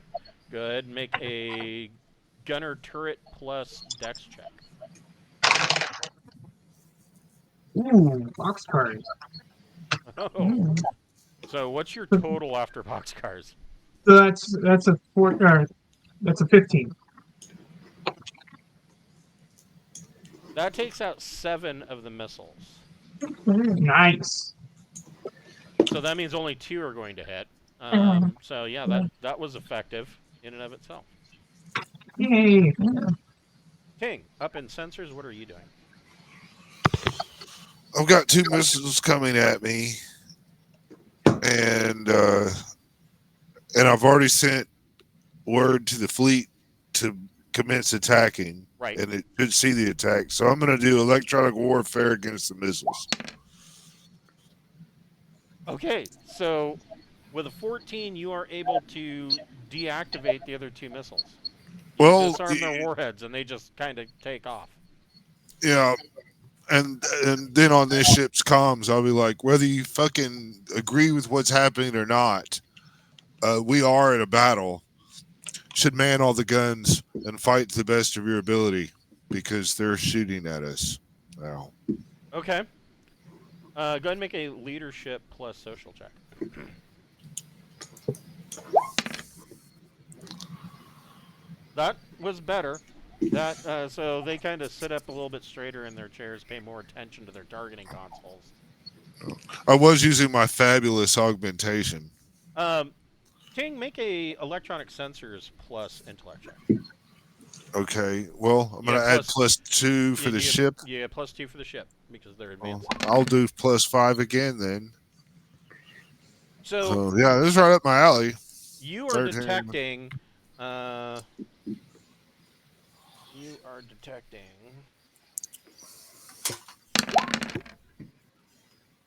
Good. Make a gunner turret plus dex check. Ooh, boxcars. Oh. So what's your total after boxcars? So that's a 15. That takes out 7 of the missiles. Nice. So that means only 2 are going to hit. So yeah, that was effective in and of itself. Yay! King, up in sensors, what are you doing? I've got 2 missiles coming at me, and I've already sent word to the fleet to commence attacking. Right. And it should see the attack. So I'm going to do electronic warfare against the missiles. Okay, so with a 14, you are able to deactivate the other 2 missiles. You disarm their warheads, and they just kind of take off. Yeah, and then on this ship's comms, I'll be like, whether you fucking agree with what's happening or not, we are in a battle. Should man all the guns and fight to the best of your ability because they're shooting at us now. Okay. Go ahead and make a leadership plus social check. That was better. So they kind of sit up a little bit straighter in their chairs, pay more attention to their targeting consoles. I was using my fabulous augmentation. King, make a electronic sensors plus intellect check. Okay, well, I'm going to add +2 for the ship. Yeah, +2 for the ship because they're advanced. I'll do +5 again then. So yeah, this is right up my alley. You are detecting. You are detecting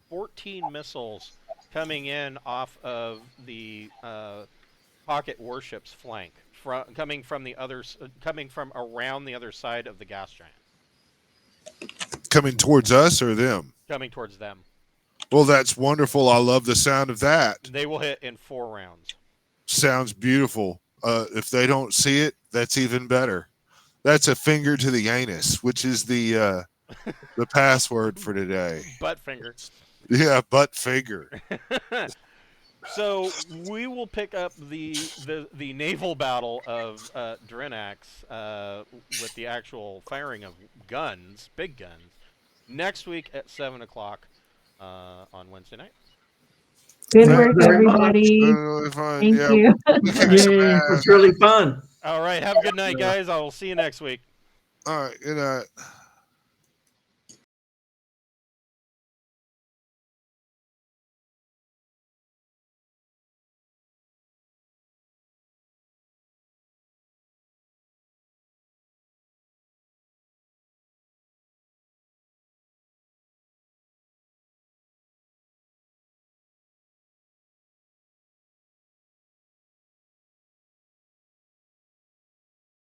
14 missiles coming in off of the pocket warship's flank, coming from around the other side of the gas giant. Coming towards us or them? Coming towards them. Well, that's wonderful. I love the sound of that. They will hit in 4 rounds. Sounds beautiful. If they don't see it, that's even better. That's a finger to the anus, which is the password for today. Butt finger. Yeah, butt finger. So we will pick up the naval battle of Drinax with the actual firing of guns, big guns, next week at 7:00 on Wednesday night. Good Thank work, you very much. everybody. Really fun. Thank Yeah, you. we kicked some Yay, ass. it's really fun. All right, have a good night, guys. I will see you next week. All right, good night.